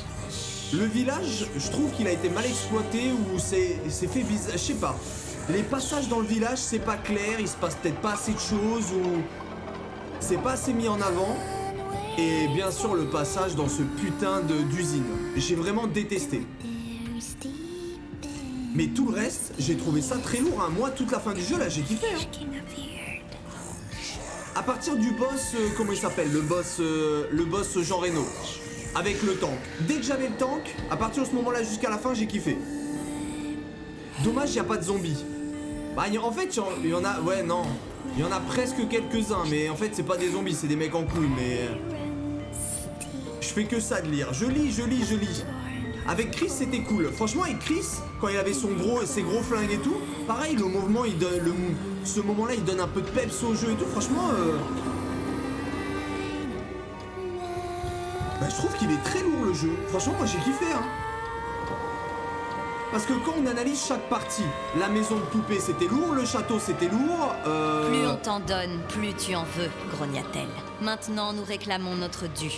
Le village, je trouve qu'il a été mal exploité ou c'est fait bizarre, je sais pas. Les passages dans le village, c'est pas clair, il se passe peut-être pas assez de choses ou c'est pas assez mis en avant. Et bien sûr le passage dans ce putain d'usine, j'ai vraiment détesté. Mais tout le reste, j'ai trouvé ça très lourd, hein. Moi toute la fin du jeu là, j'ai kiffé. Hein. À partir du boss, comment il s'appelle? Le boss Jean Reno. Avec le tank. Dès que j'avais le tank, à partir de ce moment-là jusqu'à la fin, j'ai kiffé. Dommage, il n'y a pas de zombies. Bah, en fait, il y en a... Ouais, non. Il y en a presque quelques-uns, mais en fait, c'est pas des zombies, c'est des mecs en couille, mais... Je fais que ça de lire. Je lis. Avec Chris, c'était cool. Franchement, avec Chris, quand il avait ses gros flingues et tout, pareil, le mouvement, il donne... Ce moment-là, il donne un peu de peps au jeu et tout. Franchement... Bah, je trouve qu'il est très lourd le jeu. Franchement, moi j'ai kiffé, hein. Parce que quand on analyse chaque partie, la maison de poupée c'était lourd, le château c'était lourd. Plus on t'en donne, plus tu en veux, grogna-t-elle. Maintenant, nous réclamons notre dû.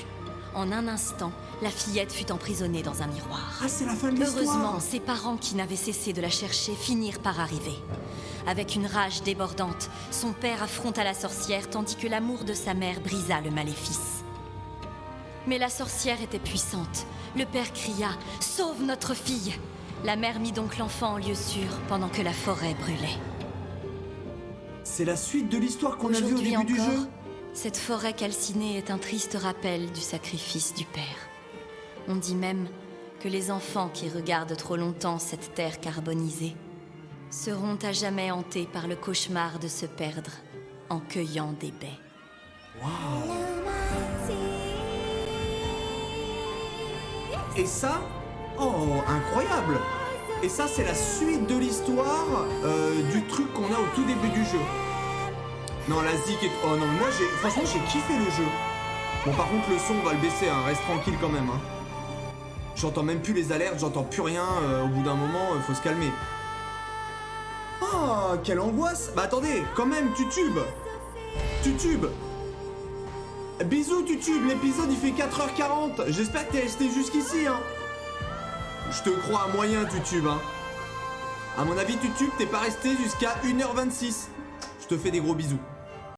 En un instant, la fillette fut emprisonnée dans un miroir. Ah, c'est la fin de l'histoire. Heureusement, ses parents qui n'avaient cessé de la chercher finirent par arriver. Avec une rage débordante, son père affronta la sorcière tandis que l'amour de sa mère brisa le maléfice. Mais la sorcière était puissante. Le père cria « Sauve notre fille !» La mère mit donc l'enfant en lieu sûr pendant que la forêt brûlait. c'est la suite de l'histoire qu'on a vue au Aujourd'hui début du encore, jeu. cette forêt calcinée est un triste rappel du sacrifice du père. On dit même que les enfants qui regardent trop longtemps cette terre carbonisée seront à jamais hantés par le cauchemar de se perdre en cueillant des baies. Waouh. Et ça, oh, incroyable. Et ça, c'est la suite de l'histoire du truc qu'on a au tout début du jeu. Non, la zik est... Oh non, moi, franchement, j'ai kiffé le jeu. Bon, par contre, le son, on va le baisser, hein. Reste tranquille quand même. Hein. J'entends même plus les alertes, j'entends plus rien. Au bout d'un moment, faut se calmer. Oh, quelle angoisse. Bah attendez, quand même, Tutube. Tutube. Bisous, Tutube. L'épisode, il fait 4h40. J'espère que t'es resté jusqu'ici, hein. Je te crois à moyen, Tutube, hein. À mon avis, Tutube, t'es pas resté jusqu'à 1h26. Je te fais des gros bisous.